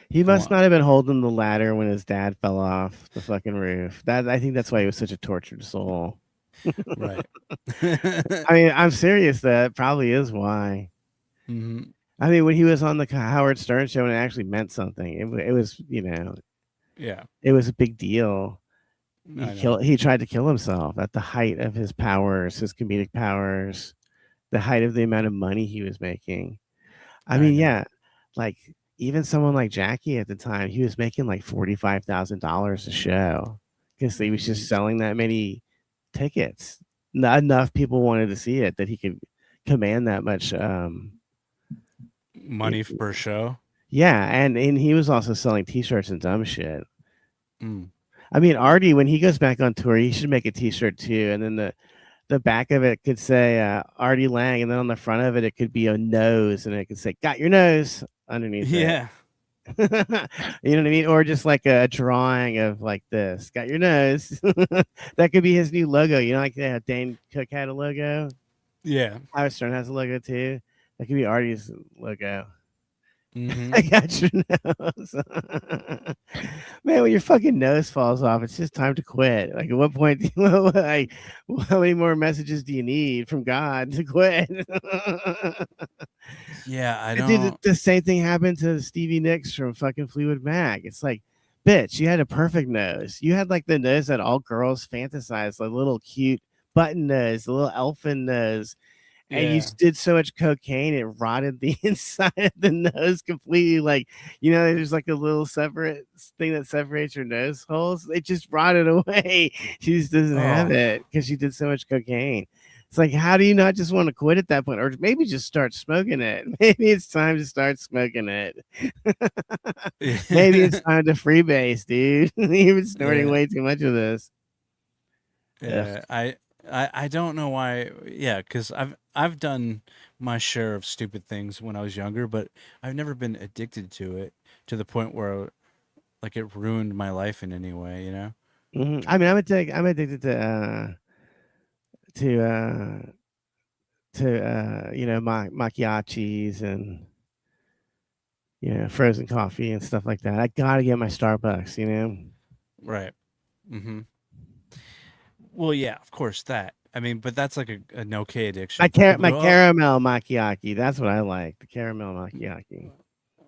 He Come must on. not have been holding the ladder when his dad fell off the fucking roof. That I think that's why he was such a tortured soul. Right. I mean, I'm serious. That probably is why. Hmm. I mean, when he was on the Howard Stern show, and it actually meant something. It was, Yeah, it was a big deal. I know. He tried to kill himself at the height of his powers, his comedic powers, the height of the amount of money he was making. I I mean, know. yeah, like even someone like Jackie at the time, he was making like $45,000 a show because he was just selling that many tickets. Not enough people wanted to see it that he could command that much. Money per show. Yeah, and he was also selling T-shirts and dumb shit. Mm. I mean, Artie, when he goes back on tour, he should make a T-shirt too, and then the back of it could say Artie Lang, and then on the front of it, it could be a nose, and it could say "Got your nose" underneath it. Yeah. You know what I mean? Or just like a drawing of like this, "Got your nose." That could be his new logo. You know, like Dane Cook had a logo. Yeah. Howard Stern has a logo too. That could be Artie's logo. Hmm. I got your nose. Man, when your fucking nose falls off, it's just time to quit. Like, at what point, like, how many more messages do you need from God to quit? Yeah, I Dude, don't. the same thing happened to Stevie Nicks from fucking Fleetwood Mac. It's like, bitch, you had a perfect nose. You had like the nose that all girls fantasize, the little cute button nose, the little elfin nose, and you Yeah. did so much cocaine it rotted the inside of the nose completely. Like, there's like a little separate thing that separates your nose holes. It just rotted away. She just doesn't have Oh. it because she did so much cocaine. It's like, how do you not just want to quit at that point, or maybe just start smoking it? Maybe it's time to start smoking it. Maybe it's time to freebase, dude. You've been snorting Yeah. way too much of this. Ugh. Yeah. I don't know why. Yeah, because I've done my share of stupid things when I was younger, but I've never been addicted to it to the point where like it ruined my life in any way. You know. I mean, I'm addicted to macchiatos and frozen coffee and stuff like that. I gotta get my Starbucks. Right. Hmm. Well, yeah, of course that. I mean, but that's like an okay addiction. People My go, oh, caramel macchiato. That's what I like. The caramel macchiato.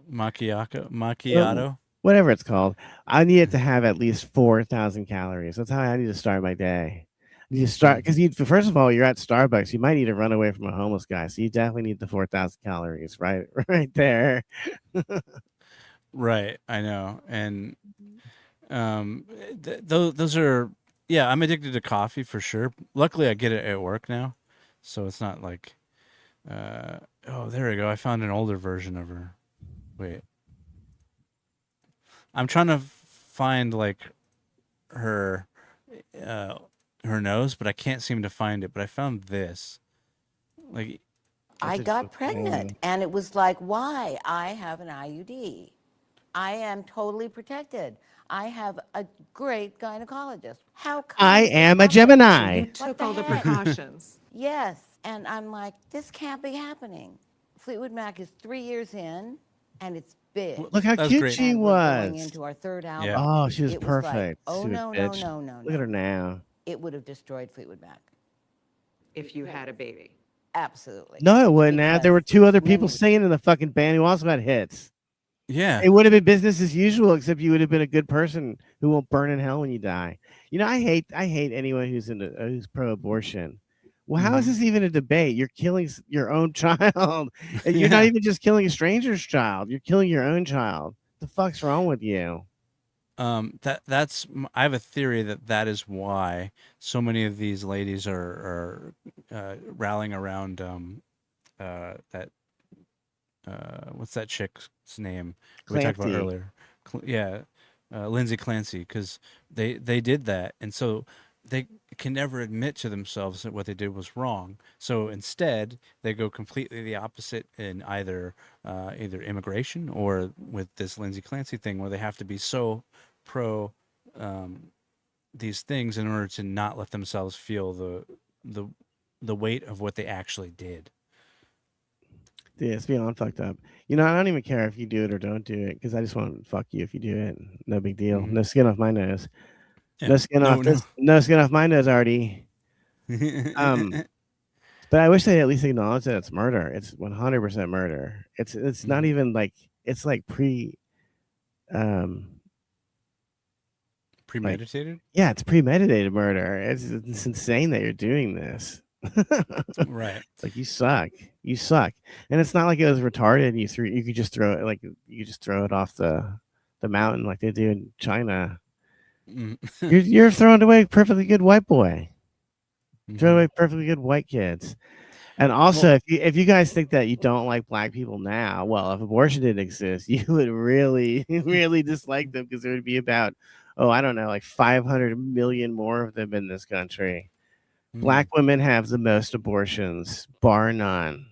Well, macchiato. whatever it's called. I need it to have at least 4,000 calories. That's how I need to start my day. You need to start because first of all, you're at Starbucks. You might need to run away from a homeless guy, so you definitely need the 4,000 calories, right, right there. Right, I know, and those are, yeah. I'm addicted to coffee for sure. Luckily, I get it at work now, so it's not like. Oh, there we go. I found an older version of her. Wait, I'm trying to find like her, uh, her nose, but I can't seem to find it. But I found this. Like, I That's got just pregnant, insane. and it was like, why? I have an IUD. I am totally protected. I have a great gynecologist. How come I this am a happened? Gemini. What Took the all the heck? precautions. Yes, and I'm like, this can't be happening. Fleetwood Mac is 3 years in, and it's big. well, Look how that's cute great. she And we're going was. into our third Yeah. album. Oh, she was It was like, perfect. oh Stupid no, no, bitch. no, no, Look at her no. now. It would have destroyed Fleetwood Mac. If you had a baby. Absolutely. No, it wouldn't have. There were Because 2 other people women, singing in the fucking band who also had hits. Yeah. It would have been business as usual, except you would have been a good person who won't burn in hell when you die. You know, I hate anyone who's pro-abortion. Well, how is Mhm. this even a debate? You're killing your own child, and you're not Yeah. even just killing a stranger's child. You're killing your own child. The fuck's wrong with you? I have a theory that is why so many of these ladies are rallying around that what's that chick's name we talked about Clancy. earlier? Yeah, Lindsay Clancy, because they did that, and so they can never admit to themselves that what they did was wrong. So instead, they go completely the opposite in either immigration or with this Lindsay Clancy thing, where they have to be so pro these things in order to not let themselves feel the the weight of what they actually did. Yeah, it's beyond fucked up. You know, I don't even care if you do it or don't do it because I just want to fuck you if you do it. No big deal. Mhm. No skin off my nose. Yeah. No skin off this. No skin off my nose, Artie. But I wish they at least acknowledge that it's murder. It's 100% murder. It's not Mhm. even like it's like um like Premeditated? yeah, it's premeditated murder. It's insane that you're doing this. Right. It's like you suck. You suck. And it's not like it was retarded and you could just throw it like you could just throw it off the mountain like they do in China. Mm. You're throwing away a perfectly good white boy. Throwing Mhm. away perfectly good white kids. And also, Well, if you guys think that you don't like black people now, well, if abortion didn't exist, you would really, really dislike them because there would be about, oh, I don't know, like 500 million more of them in this country. Black women have the most abortions, bar none.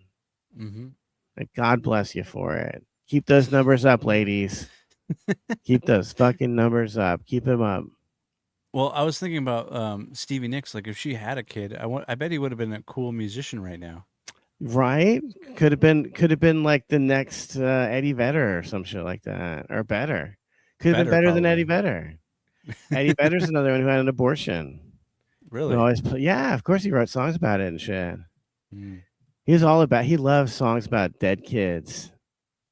mm-hmm. And God bless you for it. Keep those numbers up, ladies. Keep those fucking numbers up. Keep them up. Well, I was thinking about Stevie Nicks. Like, if she had a kid, I bet he would have been a cool musician right now. Right? Could have been like the next Eddie Vedder or some shit like that, or better. Could have been Better, better than Eddie probably. Vedder. Eddie Vedder's another one who had an abortion. Who Really? always yeah, of course he wrote songs about it and shit. Mm. He loves songs about dead kids.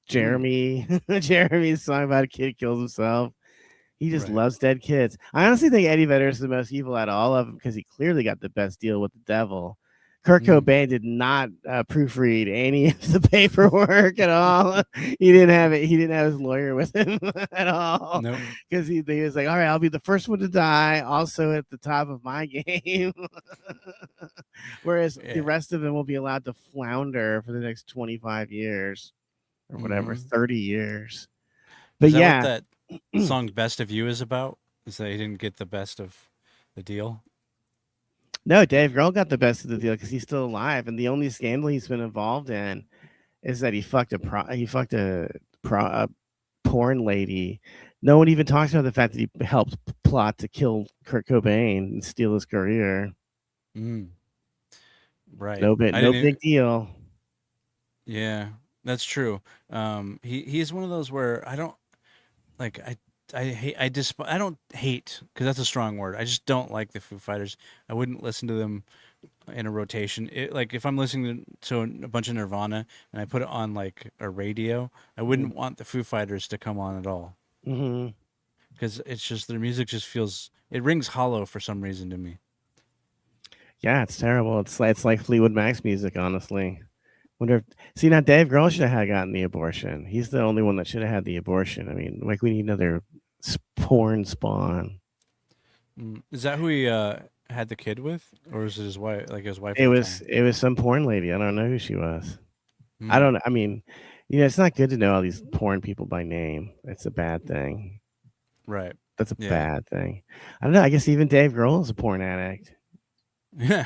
Mm. Jeremy's song about a kid kills himself. He just Right. loves dead kids. I honestly think Eddie Vedder is the most evil out of all of them because he clearly got the best deal with the devil. Kurt Mm. Cobain did not proofread any of the paperwork at all. He didn't have it. He didn't have his lawyer with him at all Nope. because he was like, "All right, I'll be the first one to die, also at the top of my game." Whereas the Yeah. rest of them will be allowed to flounder for the next 25 years or whatever, Mm-hmm. 30 years. But Is that what yeah, that song "Best of You" is about? Is that he didn't get the best of the deal? no, Dave Grohl got the best of the deal because he's still alive, and the only scandal he's been involved in is that he fucked a porn lady. No one even talks about the fact that he helped plot to kill Kurt Cobain and steal his career. Mm. Right. No I no didn't. big deal. Yeah, that's true. He's one of those where I don't like. I don't hate because that's a strong word. I just don't like the Foo Fighters. I wouldn't listen to them in a rotation. Like if I'm listening to a bunch of Nirvana and I put it on like a radio, I wouldn't want the Foo Fighters to come on at all Mm-hmm. because it's just their music just it rings hollow for some reason to me. Yeah, it's terrible. It's like Fleetwood Mac's music, honestly. Wonder if, see now Dave Grohl should have gotten the abortion. He's the only one that should have had the abortion. I mean, like we need another porn spawn. Is that who he had the kid with, or is it his wife? Like his wife It at the was time? it was some porn lady. I don't know who she was. I Mm. don't. I mean, it's not good to know all these porn people by name. It's a bad thing. Right. That's a Yeah. bad thing. I don't know. I guess even Dave Grohl is a porn addict. Yeah.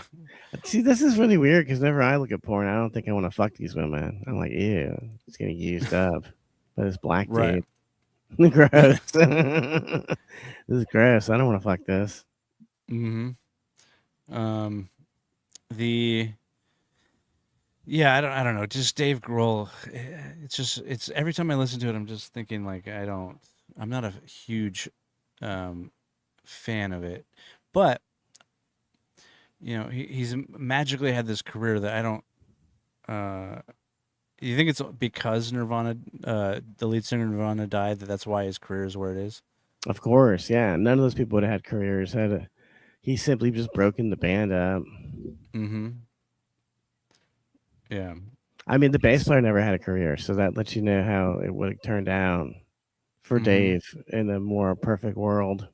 See, this is really weird because whenever I look at porn, I don't think I want to fuck these women. I'm like, ew, it's getting used up by this black Right. dude. Gross. This is gross. I don't want to fuck this. Mm-hmm. Um, the I don't know. Just Dave Grohl. It's every time I listen to it, I'm just thinking like I'm not a huge um, fan of it, but he's magically had this career that I don't. Uh, you think it's because Nirvana, the lead singer of Nirvana died, that's why his career is where it is? Of course, yeah. None of those people would have had careers. He simply just broken the band up. Mm-hmm. Yeah. I mean, the bass It's player never had a career, so that lets you know how it would have turned out for mm-hmm. Dave in a more perfect world.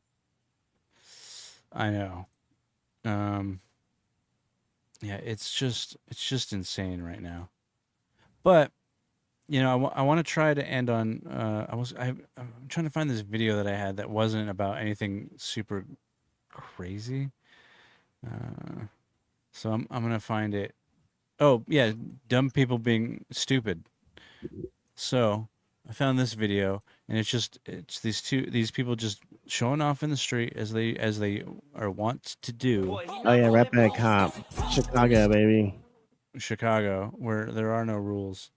I know. Um, yeah, it's just insane right now. But I want to try to end on. I'm trying to find this video that I had that wasn't about anything super crazy. Uh, so I'm gonna find it. Oh yeah, dumb people being stupid. So I found this video, and it's these people just showing off in the street as they are wont to do. Oh yeah, Red Band Cop, Chicago, baby. Chicago, where there are no rules.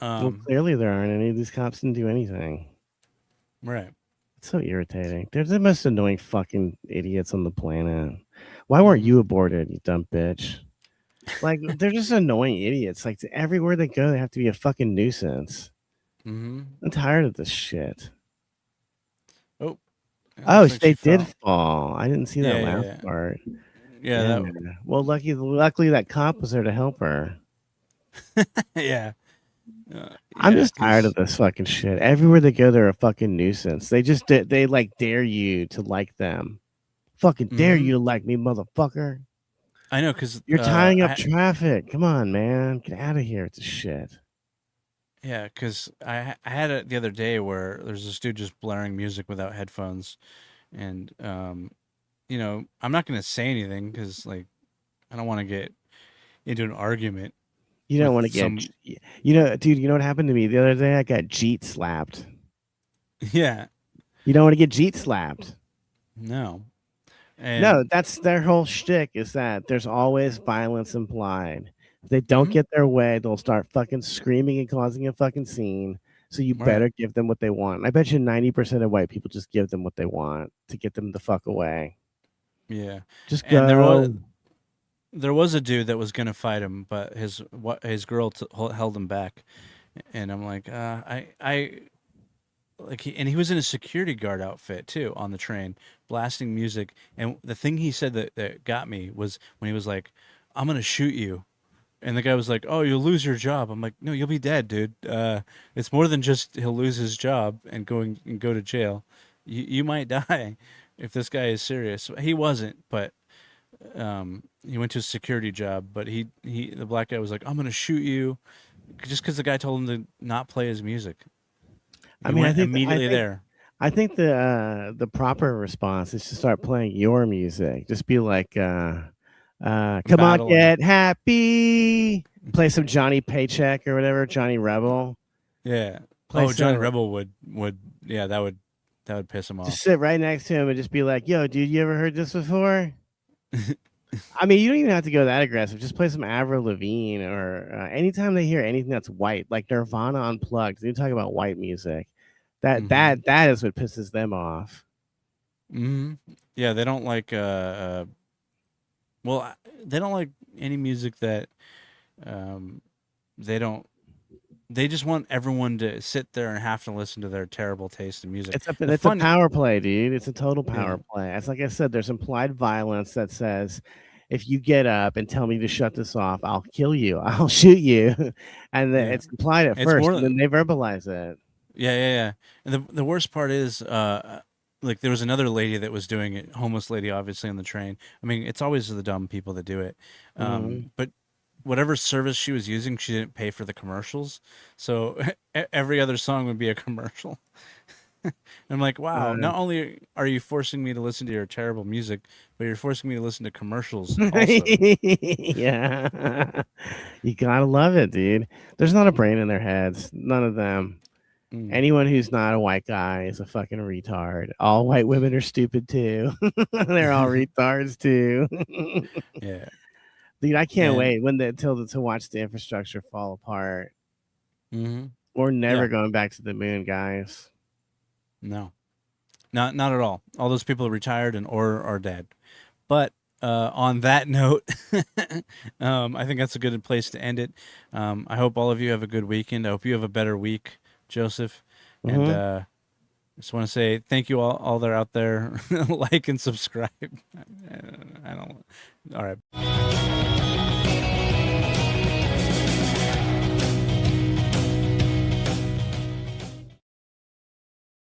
Well, Um, clearly there aren't any. These cops didn't do anything. right. It's so irritating. They're the most annoying fucking idiots on the planet. Why weren't Mm-hmm. you aborted, you dumb bitch? Like, they're just annoying idiots. Like, everywhere they go, they have to be a fucking nuisance. Mm-hmm. I'm tired of this shit. Oh, it Oh, looks so like they she did fell. fall. I didn't see that Yeah, last yeah, part. yeah. Yeah. Well, luckily that cop was there to help her. Yeah, I'm yeah. just tired of Because this fucking shit. Everywhere they go, they're a fucking nuisance. They like dare you to like them. Fucking dare mm-hmm. you to like me, motherfucker. I know. Because You're tying up traffic. Come on, man. Get out of here with this shit. yeah, because I had it the other day where there's this dude just blaring music without headphones, and I'm not gonna say anything because like I don't want to get into an argument You don't with want to get, some. dude, you know what happened to me the other day? I got Jeet slapped. Yeah, You don't want to get Jeet slapped. no, No, and that's their whole shtick is that there's always violence implied. If they don't mhm, get their way, they'll start fucking screaming and causing a fucking scene. So you right, better give them what they want. And I bet you 90% of white people just give them what they want to get them the fuck away. yeah, Just and go. there was a dude that was gonna fight him, but his girl held him back, and I'm like, I like he was in a security guard outfit too on the train, blasting music. And the thing he said that got me was when he was like, "I'm gonna shoot you," and the guy was like, "Oh, you'll lose your job." I'm like, "No, you'll be dead, dude. It's more than just he'll lose his job and go to jail. You might die if this guy is serious." He wasn't, but he went to a security job. But the black guy was like, "I'm gonna shoot you," just because the guy told him to not play his music. I He mean, went immediately there. I think the proper response is to start playing your music. Just be like, come on, Battling. get happy. Play some Johnny Paycheck or whatever, Johnny Rebel. Yeah. Play Oh, Johnny some. Rebel would yeah, that would piss him Just off. sit right next to him and just be like, yo, dude, you ever heard this before? I mean, you don't even have to go that aggressive. Just play some Avril Lavigne or anytime they hear anything that's white, like Nirvana Unplugged. They talk about white music. Mhm. That is what pisses them off. Mhm. Yeah, they don't like well, they don't like any music that um they don't they just want everyone to sit there and have to listen to their terrible taste in music. The It's a fun power play, dude. It's a total Yeah. power play. It's like I said, there's implied violence that says, if you get up and tell me to shut this off, I'll kill you. I'll shoot you. And Yeah. it's implied at It's first, more and then they verbalize it. Yeah, yeah, yeah. And the worst part is, like there was another lady that was doing it, homeless lady, obviously on the train. I mean, it's always the dumb people that do it. Mhm. But whatever service she was using, she didn't pay for the commercials, so every other song would be a commercial. I'm like, wow, Uh, not only are you forcing me to listen to your terrible music, but you're forcing me to listen to commercials also. yeah. You gotta love it, dude. There's not a brain in their heads. None of them. Mm. Anyone who's not a white guy is a fucking retard. All white women are stupid too. They're all retards too. Yeah. Dude, I can't And wait when to watch the infrastructure fall apart. hmm We're never yeah, going back to the moon, guys. no, not at all. All those people are retired and or are dead. But on that note, I think that's a good place to end it. I hope all of you have a good weekend. I hope you have a better week, Joseph. And Mm-hmm. just want to say thank you all that are out there. Like and subscribe. I don't. All right.